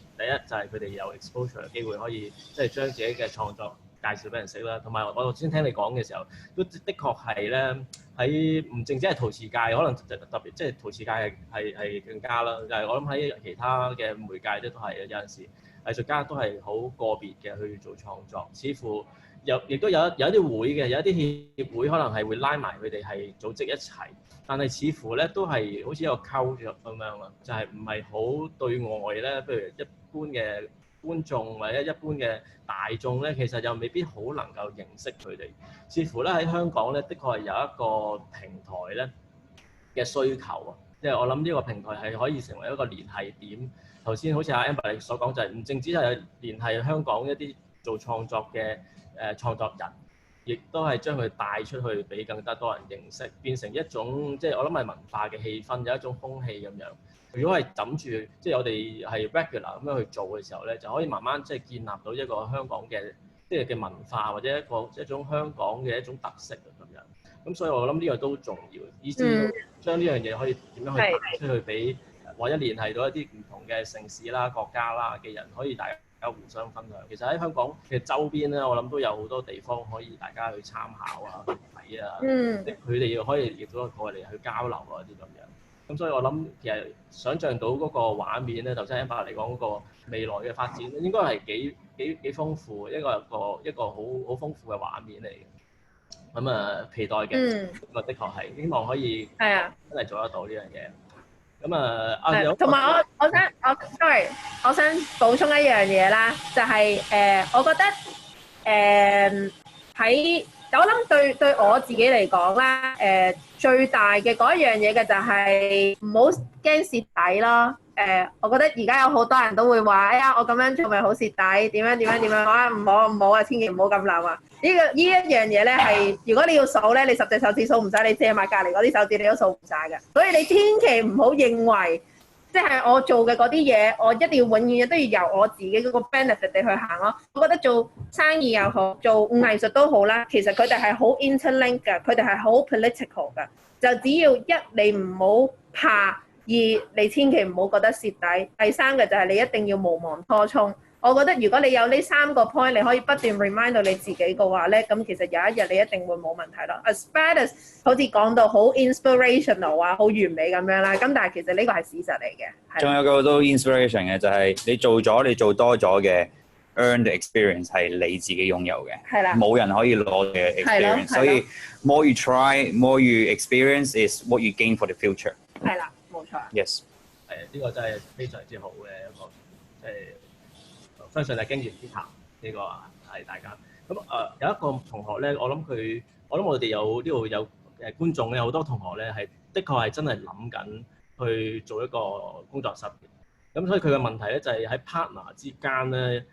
就係佢哋有 exposure 嘅機會，可以即係將自己嘅創作介紹俾人識啦。同埋我頭先聽你講嘅時候，都的確係咧喺唔淨止係陶瓷界，可能特別即係陶瓷界係更加啦。就係我諗喺其他嘅媒介咧都係有陣時。藝術家都係好個別嘅去做創作，似乎亦都有一啲會嘅，有一啲協會可能係會拉埋佢哋係組織一齊，但係似乎咧都係好似一個溝咗咁樣啦，就係唔係好對外咧，譬如一般嘅觀眾或者一般嘅大眾咧，其實又未必好能夠認識佢哋。似乎咧喺香港咧，的確係有一個平台咧嘅需求啊，即係我諗呢個平台係可以成為一個聯繫點。頭先好似阿 Amber 所講，就係唔淨止係聯繫香港一啲做創作嘅創作人，亦都係將佢帶出去俾更加多人認識，變成一種即係我諗係文化嘅氣氛，有一種風氣咁樣。如果係枕住即係我哋係 regular 咁樣去做嘅時候咧，就可以慢慢即係建立到一個香港嘅即係嘅文化或者一種香港嘅一種特色咁樣。咁所以我諗呢個都重要，以至將呢樣嘢可以點樣去帶出去俾。或者聯繫到一啲唔同嘅城市啦、國家啦嘅人，可以大家互相分享。其實喺香港嘅周邊咧，我諗都有好多地方可以大家去參考啊、去睇啊。佢哋可以亦都過嚟去交流啊啲咁樣。咁所以我諗其實想像到嗰個畫面咧，頭先 Amber 嚟講嗰個未來嘅發展咧，應該係幾豐富，一個好豐富嘅畫面嚟嘅。咁啊，期待嘅。咁啊，的確係希望可以真係做得到呢樣嘢。咁啊，
同埋我想補充一樣嘢啦，就係我覺得我諗對我自己嚟講啦，最大嘅嗰一樣嘢嘅就係唔好驚蝕底咯。我覺得而家有好多人都會話，哎呀，我咁樣做咪好蝕底，點樣啊，唔好啊，千祈唔好咁諗啊！呢一樣嘢咧係，如果你要數咧，你10隻手指數唔晒，你借埋隔離嗰啲手指你都數唔晒嘅。所以你千祈唔好認為，即係我做嘅嗰啲嘢，我一定要永遠都要由我自己嗰個 benefit 地去行咯。我覺得做生意又好，做藝術都好啦，其實佢哋係好 interlink 嘅，佢哋係好 political 嘅。就只要你唔好怕。2，你千祈唔好覺得蝕底。第3嘅就係你一定要無忘初衷，我覺得如果你有呢3個 point，你可以不斷 remind 到你自己嘅話咧，咁其實有一日你一定會冇問題咯。As bad as 好似講到好 inspirational 啊，好完美咁樣啦，咁但係其實呢個係事實嚟嘅。
仲有個好多 inspiration 嘅就係你做多咗嘅 earned experience 係你自己擁有嘅，
係啦，
冇人可以攞嘅 experience，所以 more you try，more you experience is what you gain for the future。
係啦，冇錯。
Yes。
呢個真係非常之好嘅一個相信係經驗之談，呢個係大家。咁有一個同學咧，我諗我哋有呢度有觀眾咧，好多同學咧係的確係真係諗緊去做一個工作室嘅。咁所以佢嘅問題咧就係喺 partner 之間咧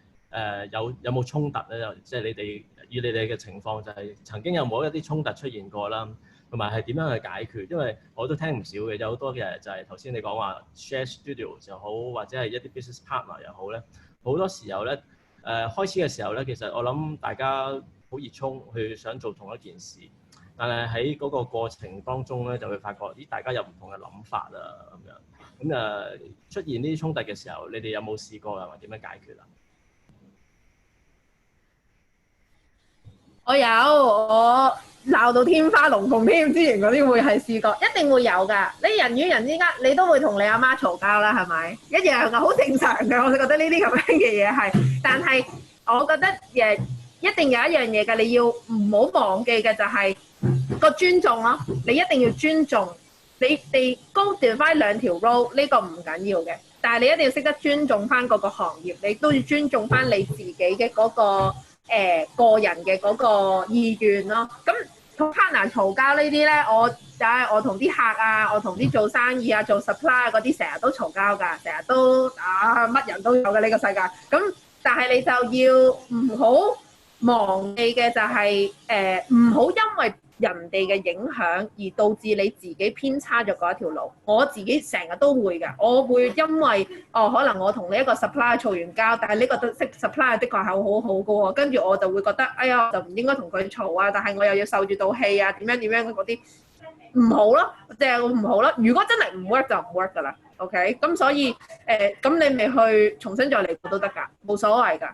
有冇衝突咧？即係以你哋嘅情況就係曾經有冇一啲衝突出現過啦？同埋係點樣去解決？因為我都聽唔少嘅，有好多嘅就係頭先你講話 share studio 又好，或者係一啲 business partner 又好咧，好多時候咧開始嘅時候咧，其實我諗大家好熱衷去想做同一件事，但係喺嗰個過程當中咧，就會發覺大家有唔同嘅諗法啊咁樣。咁出現呢啲衝突嘅時候，你哋有冇試過啊？或點樣解決啊？
我鬧到天花龍鳳添，之前嗰啲會係試過，一定會有㗎。你人與人之間，你都會同你阿媽嘈交啦，係咪？一樣㗎，好正常嘅。我覺得呢啲咁樣嘅嘢係，但係我覺得一定有一樣嘢㗎，你要唔好忘記嘅就係個尊重咯。你一定要尊重你哋高調翻兩條 road， 呢個唔緊要嘅，但係你一定要識得尊重翻嗰個行業，你都要尊重翻你自己嘅嗰個個人嘅嗰個意願咯。咁同 partner 嘈交呢啲咧，我同啲客啊，我同啲做生意啊、做 supply 嗰啲，成日都嘈交㗎，成日都乜人都有嘅呢個世界。咁但係你就要唔好忘記嘅就係唔好因為人哋嘅影響而導致你自己偏差咗嗰一條路。我自己成日都會㗎，我會因為可能我同你一個 supplier 嘈完交，但係呢個 supplier 的確係好好嘅喎，跟住我就會覺得哎呀，就唔應該同佢嘈啊，但係我又要受住道氣啊，點樣嗰啲唔好咯，即係唔好咯。如果真係唔 work 就唔 work 㗎啦。OK， 咁所以咁你咪去重新再嚟過都得㗎，冇所謂㗎。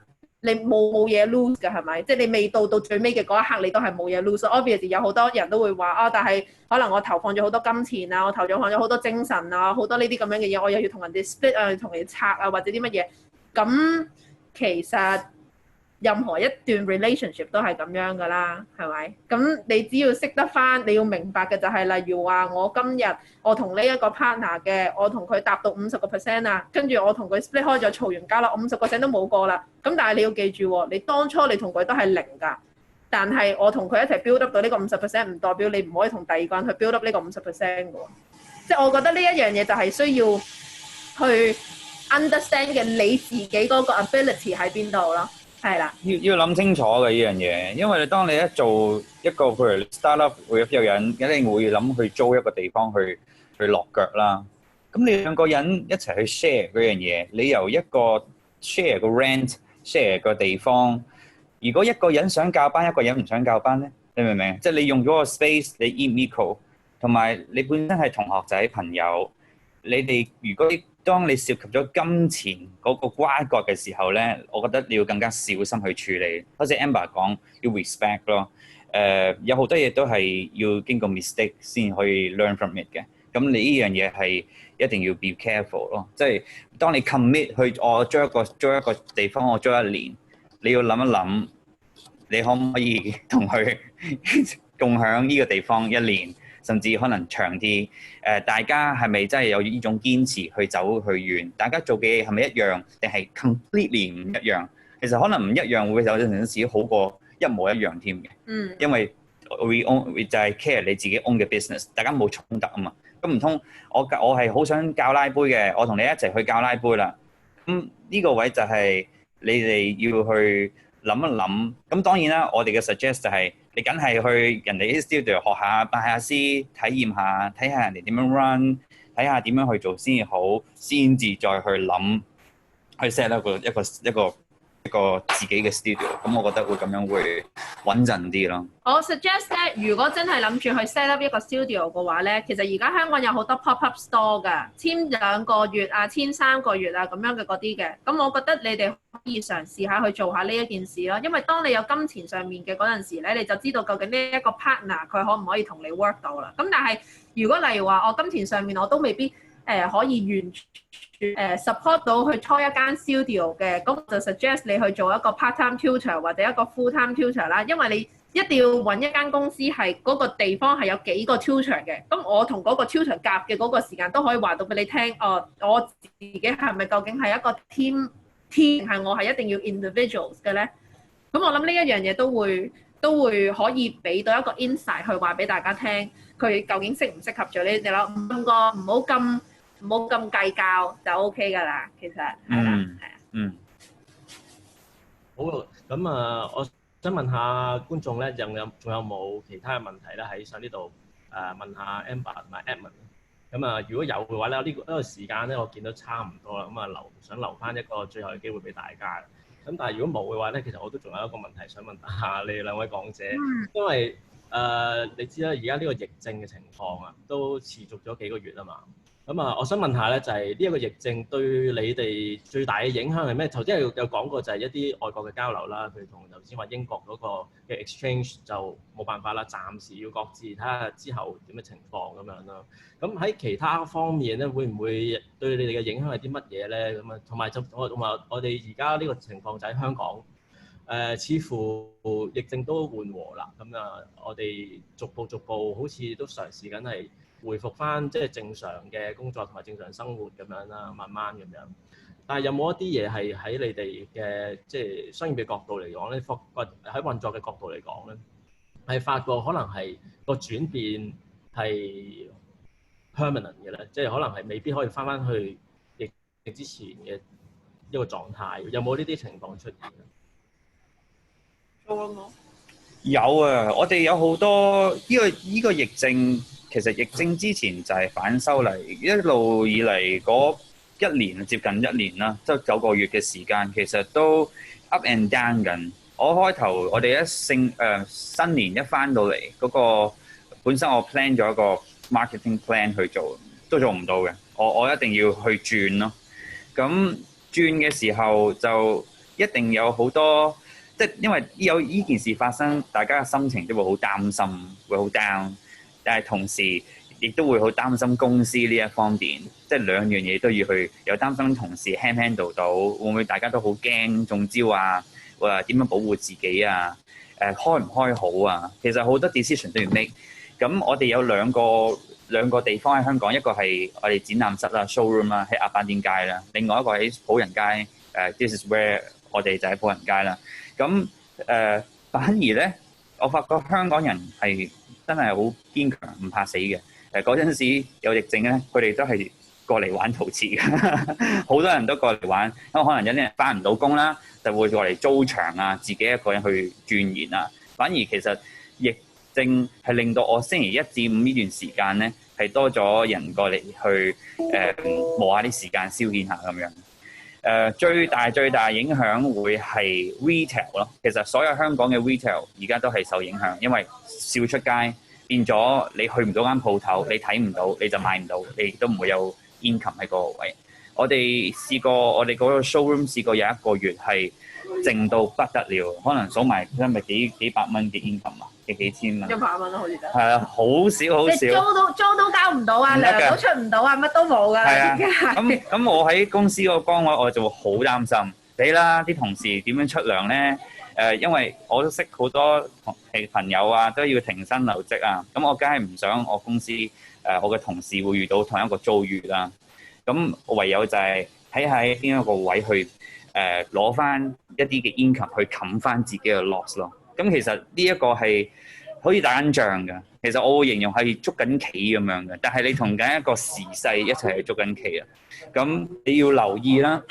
你冇嘢 lose 㗎係咪？即係你未到最尾嘅嗰一刻，你都係冇嘢 lose。Obviously 有好多人都會話但係可能我投放咗好多金錢啊，我投放咗好多精神啊，好多呢啲咁樣嘅嘢，我又要同人哋 split 啊，同人哋拆啊，或者啲乜嘢。咁其實任何一段 relationship 都係咁樣㗎啦，係咪？咁你只要識得返，你要明白嘅就係，例如話我今日我同呢一個 partner 嘅，我同佢達到50% 啦，跟住我同佢 split 開咗，嘈完交啦，我50% 都冇過啦。咁但係你要記住喎，你當初你同佢都係0㗎，但係我同佢一齊 build up 到呢個50%，唔代表你唔可以同第二個人去 build up 呢個50% 㗎喎。即係我覺得呢一樣嘢就係需要去 understand 嘅你自己嗰個 ability 喺邊度咯。係啦，
要諗清楚嘅呢樣嘢，因為當你一做一個譬如 start up 會有人一定會諗去租一個地方去落腳啦。咁你兩個人一齊去 share 嗰樣嘢，你由一個 share 個 rent、share 個地方，如果一個人想教班，一個人唔想教班咧，你明唔明？即係你用咗個 space，你 equal，同埋你本身係同學仔朋友，你哋如果當你涉及咗金錢嗰個瓜葛嘅時候咧，我覺得你要更加小心去處理。好似 Amber 講，要 respect 咯。有好多嘢都係要經過 mistake 先可以 learn from it 嘅。咁你呢樣嘢係一定要 be careful 咯。即係當你 commit 去我租一個地方，我租1年，你要諗一諗，你可唔可以同佢共享呢個地方1年？甚至可能長啲，大家係咪真係有呢種堅持去走去遠？大家做嘅嘢係咪一樣，定係 completely 唔一樣？其實可能唔一樣會有陣時好過一模一樣添嘅。因為 we own 就係 care 你自己 own 嘅 business， 大家冇衝突啊嘛。咁唔通我係好想教拉杯嘅，我同你一齊去教拉杯啦。咁呢個位就係你哋要去諗一諗。咁當然啦，我哋嘅 suggest 就係。你梗係去人哋啲 studio 學下拜下師，體驗下，睇下人哋點樣 run， 睇下點樣去做先至好，先至再去諗去 set 一個一個自己嘅 studio， 咁我覺得會咁樣會穩陣啲咯。
我 suggest 咧，如果真係諗住去 set up 一個 studio 嘅話咧，其實而家香港有好多 pop up store 㗎，簽2個月啊，簽3個月啊咁樣嘅嗰啲嘅。咁我覺得你哋可以嘗試下去做下呢一件事咯，因為當你有金錢上面嘅嗰陣時咧，你就知道究竟呢一個 partner 佢可唔可以同你 work 到啦。咁但係如果例如話我金錢上面我都未必可以完全support 到去開一間 studio 嘅，咁就 suggest 你去做一個 part time tutor 或者一個 full time tutor 啦，因為你一定要揾一間公司係嗰個地方係有幾個 tutor 嘅，咁我同嗰個 tutor 夾嘅嗰個時間都可以話到俾你聽，我自己係咪究竟係一個 team 定係我係一定要 individuals 嘅咧？咁我諗呢一樣嘢都會可以俾到一個 insight 去話俾大家聽，佢究竟適唔適合做呢啲咯。唔好咁計較就 OK 㗎啦，其實係啦，係啊。
好，咁我想問下觀眾咧，仲有冇其他嘅問題咧？喺上呢度問下 Amber 同埋 Edmond。咁如果有嘅話咧，呢個時間咧，我見到差唔多啦。咁想留翻一個最後嘅機會俾大家。咁但係如果冇嘅話咧，其實我都仲有一個問題想問下你哋兩位講者，因為你知啦，而家呢個疫症嘅情況啊，都持續咗幾個月啊嘛。咁我想問下咧，就係呢一個疫症對你哋最大嘅影響係咩？頭先有講過就係一啲外國嘅交流啦，譬如同頭先話英國嗰個嘅 exchange 就冇辦法啦，暫時要各自睇下之後點嘅情況咁樣啦。咁喺其他方面咧，會唔會對你哋嘅影響係啲乜嘢咧？咁同埋我哋而家呢個情況就喺香港，似乎疫症都緩和啦。我哋逐步好似都嘗試緊係回復翻即係正常嘅工作同埋正常生活咁樣啦，慢慢咁樣。但係有冇一啲嘢係喺你哋嘅即係商業嘅角度嚟講咧，喺運作嘅角度嚟講咧，係發覺可能係個轉變係 permanent 嘅咧，即係可能係未必可以翻去疫情之前嘅一個狀態。有冇呢啲情況出現？
有啊，我哋有好多呢個疫症。其實疫症之前就係反修例，一路以嚟嗰1年接近1年啦，即係9個月嘅時間，其實都 up and down 緊。我哋新年一翻到嚟嗰個本身我 plan 咗一個 marketing plan 去做，都做唔到嘅。我一定要去轉咯。咁轉嘅時候就一定有好多，即係因為有呢件事發生，大家嘅心情都會好擔心，會好 down。但係同時亦都會好擔心公司呢一方面，即係兩樣嘢都要去，又擔心同事 handle 到，會唔會大家都好驚中招啊？或者點樣保護自己啊？開唔開好啊？其實好多 decision 都要 make。咁我哋有兩個地方喺香港，一個係我哋展覽室啦 showroom 啦，喺亞班甸街啦，另外一個喺普仁街，this is where 我哋就喺普仁街啦。咁反而咧，我發覺香港人係真係好堅強，唔怕死嘅。嗰陣時有疫症咧，佢哋都係過嚟玩陶瓷嘅，好多人都過嚟玩。咁可能有啲人翻唔到工啦，就會過嚟租場啊，自己一個人去鑽研啊。反而其實疫症係令到我星期1至5呢段時間咧，係多咗人過嚟去磨下啲時間消遣下咁樣。最大影響會係 retail 咯。其實所有香港嘅 retail 而家都係受影響，因為少出街變咗，你去唔到間鋪頭，你睇唔到，你就買唔到，你都唔會有 income 喺嗰個位。我哋嗰個 showroom 試過有1個月係靜到不得了，可能數埋因為幾百蚊嘅 income 啊，幾千蚊。
100蚊咯，好似得。
係啊，好少。你
租都交唔到啊，糧都出唔到啊，乜都冇㗎。係啊，
咁我喺公司個崗位，我就會好擔心。死啦！啲同事點樣出糧咧？因為我都識好多朋友啊，都要停薪留職啊。咁我梗係唔想我公司我嘅同事會遇到同一個遭遇啦。咁唯有就係睇喺邊一個位去攞翻一啲嘅 income 去冚翻自己嘅 loss 咯。咁其實呢一個係好似打緊仗㗎。其實我會形容係捉緊棋咁樣嘅，但係你同緊一個時勢一齊去捉緊棋啊。咁你要留意啦。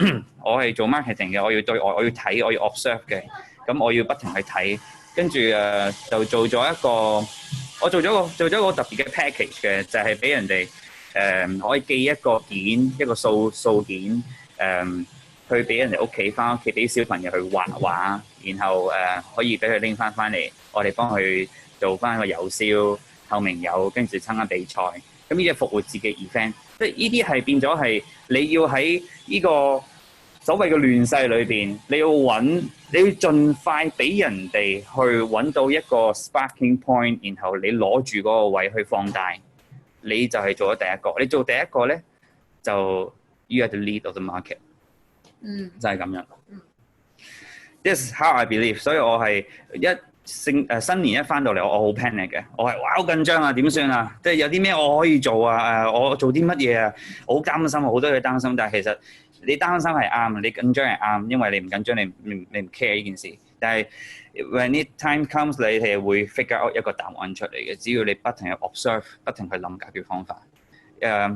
我係做 marketing 嘅，我要對外，我要睇，我要 observe 嘅。咁我要不停去睇，跟住就做咗一個特別嘅 package 嘅，就係俾人哋可以寄一個件，一個數件去去俾人哋屋企，翻屋企俾小朋友去畫畫，然後可以俾佢拎翻嚟，我哋幫佢做翻個有燒透明油，跟住參加比賽。咁呢啲係復活節嘅 event，即係呢啲係變咗係你要喺呢個所謂嘅亂世裏邊，你要盡快俾人哋去揾到一個 sparking point，然後你攞住嗰個位去放大，你就係做咗第一個。你做第一個咧，就 you are the lead of the market。就係咁樣。This is how I believe。所以我係新年一翻到嚟，我好 panic 嘅，我係哇好緊張啊，點算啊？即係有啲咩我可以做啊？我做啲乜嘢啊？我好擔心，好多嘢擔心。但係其實你擔心係啱，你緊張係啱，因為你唔緊張，你唔 care 呢件事。但係 when the time comes，你係會 figure out 一個答案出嚟嘅。只要你不停去 observe， 不停去諗解決方法。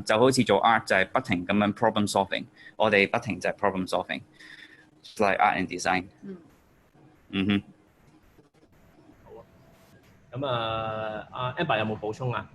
就好似做 art 就係不停咁樣 problem solving， 我哋不停就係 problem solving，like art and design。
好啊。咁阿 Amber 有冇補充啊？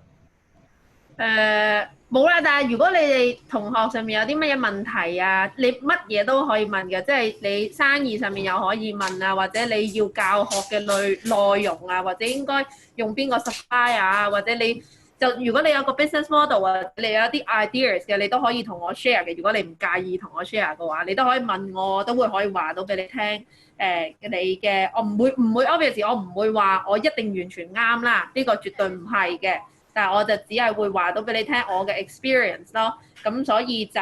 冇啦，但係如果你哋同學上面有啲乜嘢問題啊，你乜嘢都可以問嘅，即係你生意上面又可以問啊，或者你要教學嘅內容啊，或者應該用邊個 supplier 啊，或者你就如果你有個 business model 啊，你有啲 ideas 嘅，你都可以同我 share 嘅。如果你唔介意同我 share 嘅話，你都可以問我，都可以話到俾你聽。你嘅我唔會 obviously 我唔會話我一定完全啱啦，呢個絕對唔係嘅。但係我就只係會話到俾你聽我嘅 experience 咯。咁所以就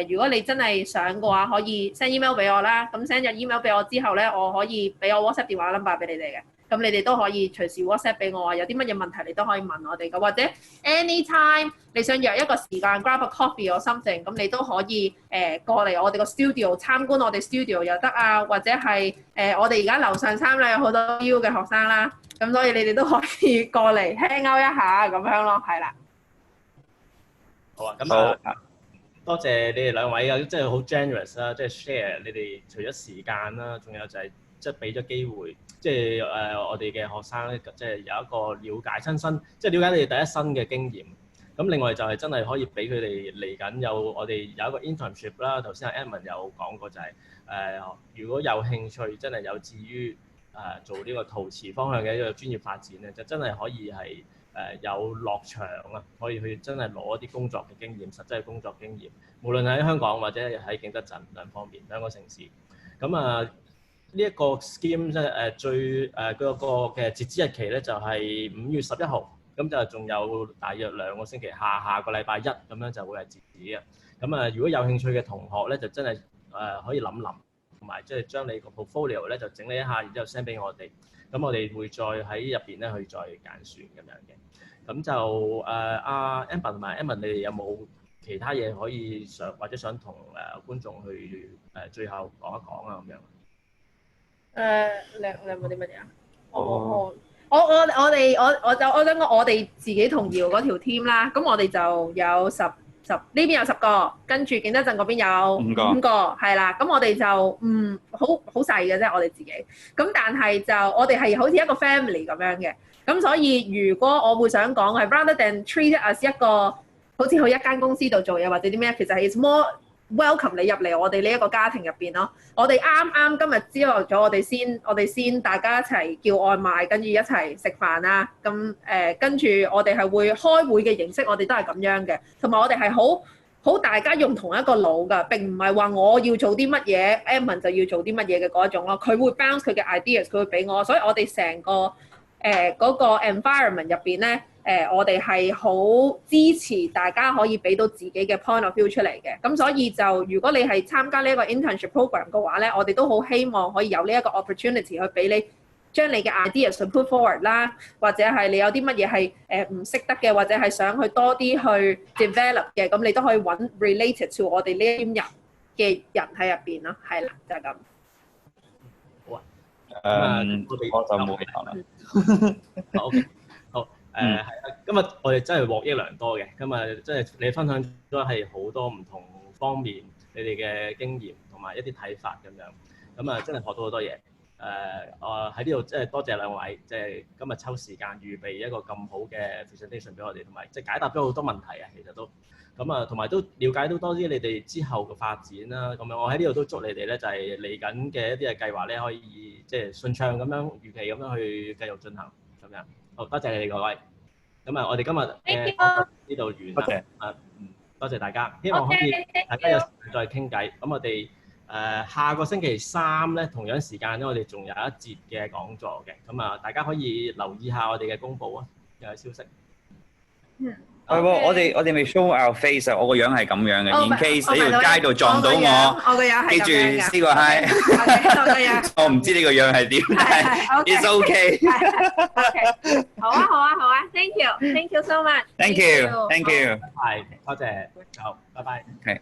如果你真係想嘅話，可以 send email 俾我啦。咁 send 咗 email 俾我之後咧，我可以俾我 WhatsApp 電話 number 俾你哋嘅。咁你哋都可以隨時 WhatsApp 俾我啊，有啲乜嘢問題你都可以問我哋嘅，或者 anytime 你想約一個時間 grab a coffee or something，咁你都可以過嚟我哋個 studio 參觀我哋 studio 又得啊，或者係我哋而家樓上3樓有好多 U 嘅學生啦，咁所以你哋都可以過嚟 hang out 一下咁樣咯，係啦。
好啊，咁多謝你哋兩位啊，即係好 generous 啦，即係 share 你哋除咗時間啦，仲有就係即係俾咗機會。即係我哋嘅學生咧，即係有一個了解親身，即係了解你哋第一身嘅經驗。咁另外就係真係可以俾佢哋嚟緊我哋有一個 internship 啦。頭先阿 Edmond 有講過就係如果有興趣，真係有志於做呢個陶瓷方向嘅一個專業發展咧，就真係可以係有落場啊，可以去真係攞一啲工作嘅經驗，實際嘅工作經驗，無論喺香港或者喺景德鎮兩方面兩個城市。咁呢一個 scheme 即係最嗰個嘅截止日期咧，就係5月11號，咁就仲有大約2個星期，下個禮拜一咁樣就會係截止嘅。咁如果有興趣嘅同學咧，就真係可以諗，同埋即係將你個 portfolio 咧就整理一下，然之後 send 俾我哋，咁我哋會再喺入邊咧去再揀選咁樣嘅。咁就阿 Amber 同埋 Edmond，你哋有冇其他嘢可以或者想同觀眾去最後講一講啊咁樣？
你有冇啲乜嘢啊？我想講我哋自己同姚嗰條 team 啦，咁我哋就有10呢邊有10個，跟住景德鎮嗰邊有5個，係啦。咁我哋就好細嘅啫，我哋自己。咁但係就我哋係好似一個 family 咁樣嘅。咁所以如果我會想講係 rather than treat it as 一個好似去一間公司度做嘢或者啲咩，其實係 it's more welcome 你入嚟我哋呢一個家庭入邊咯。我哋啱今日朝頭早，我哋先大家一齊叫外賣，跟住一齊食飯啦。咁跟住我哋係會開會嘅形式，我哋都係咁樣嘅。同埋我哋係好大家用同一個腦㗎，並唔係話我要做啲乜嘢 Edmond 就要做啲乜嘢嘅嗰一種咯。佢會 bounce 佢嘅 ideas，佢會俾我，所以我哋成個嗰個 environment 入邊咧。我哋係好支持大家可以俾到自己嘅 point of view 出嚟嘅，咁所以就如果你係參加呢一個 internship program 嘅話咧，我哋都好希望可以有呢一個 opportunity 去俾你將你嘅 ideas 去 put forward 啦，或者係你有啲乜嘢係唔識得嘅，或者係想去多啲去 develop 嘅，咁你都可以揾 related to 我哋呢一啲人喺入邊咯，係啦，就係咁。
好啊，
我就冇其他啦。
OK。係啊，今日我哋真係獲益良多嘅，今日真係你分享咗係好多唔同方面你哋嘅經驗同埋一啲睇法咁樣，真係學到好多嘢。我喺呢度即係多謝兩位，即係今日抽時間預備一個咁好嘅 presentation 俾我哋，同埋即係解答咗好多問題啊，其實都咁啊，同埋都了解到多啲你哋之後嘅發展啦。咁樣我喺呢度都祝你哋咧，就係嚟緊嘅一啲嘅計劃咧，可以即係順暢咁樣如期咁樣去繼續進行咁樣。好多謝你哋各位。咁啊，我哋今日嘅講座呢度完啦。
多謝。
多謝大家，希望可以大家有時間再傾偈。咁我哋下個星期三咧，同樣時間咧，我哋仲有一節嘅講座嘅。咁啊，大家可以留意下我哋嘅公佈啊，有消息。
係喎，我哋未 show our face 啊，我個樣係咁樣嘅，in case 喺條街度撞到
我個樣係
記住
咁樣嘅。
呢個係，
我個樣。
我唔知呢個樣係點，但係 it's okay。
OK，好啊，thank you so much。
Thank you。
係，多謝，好，拜拜。
Okay。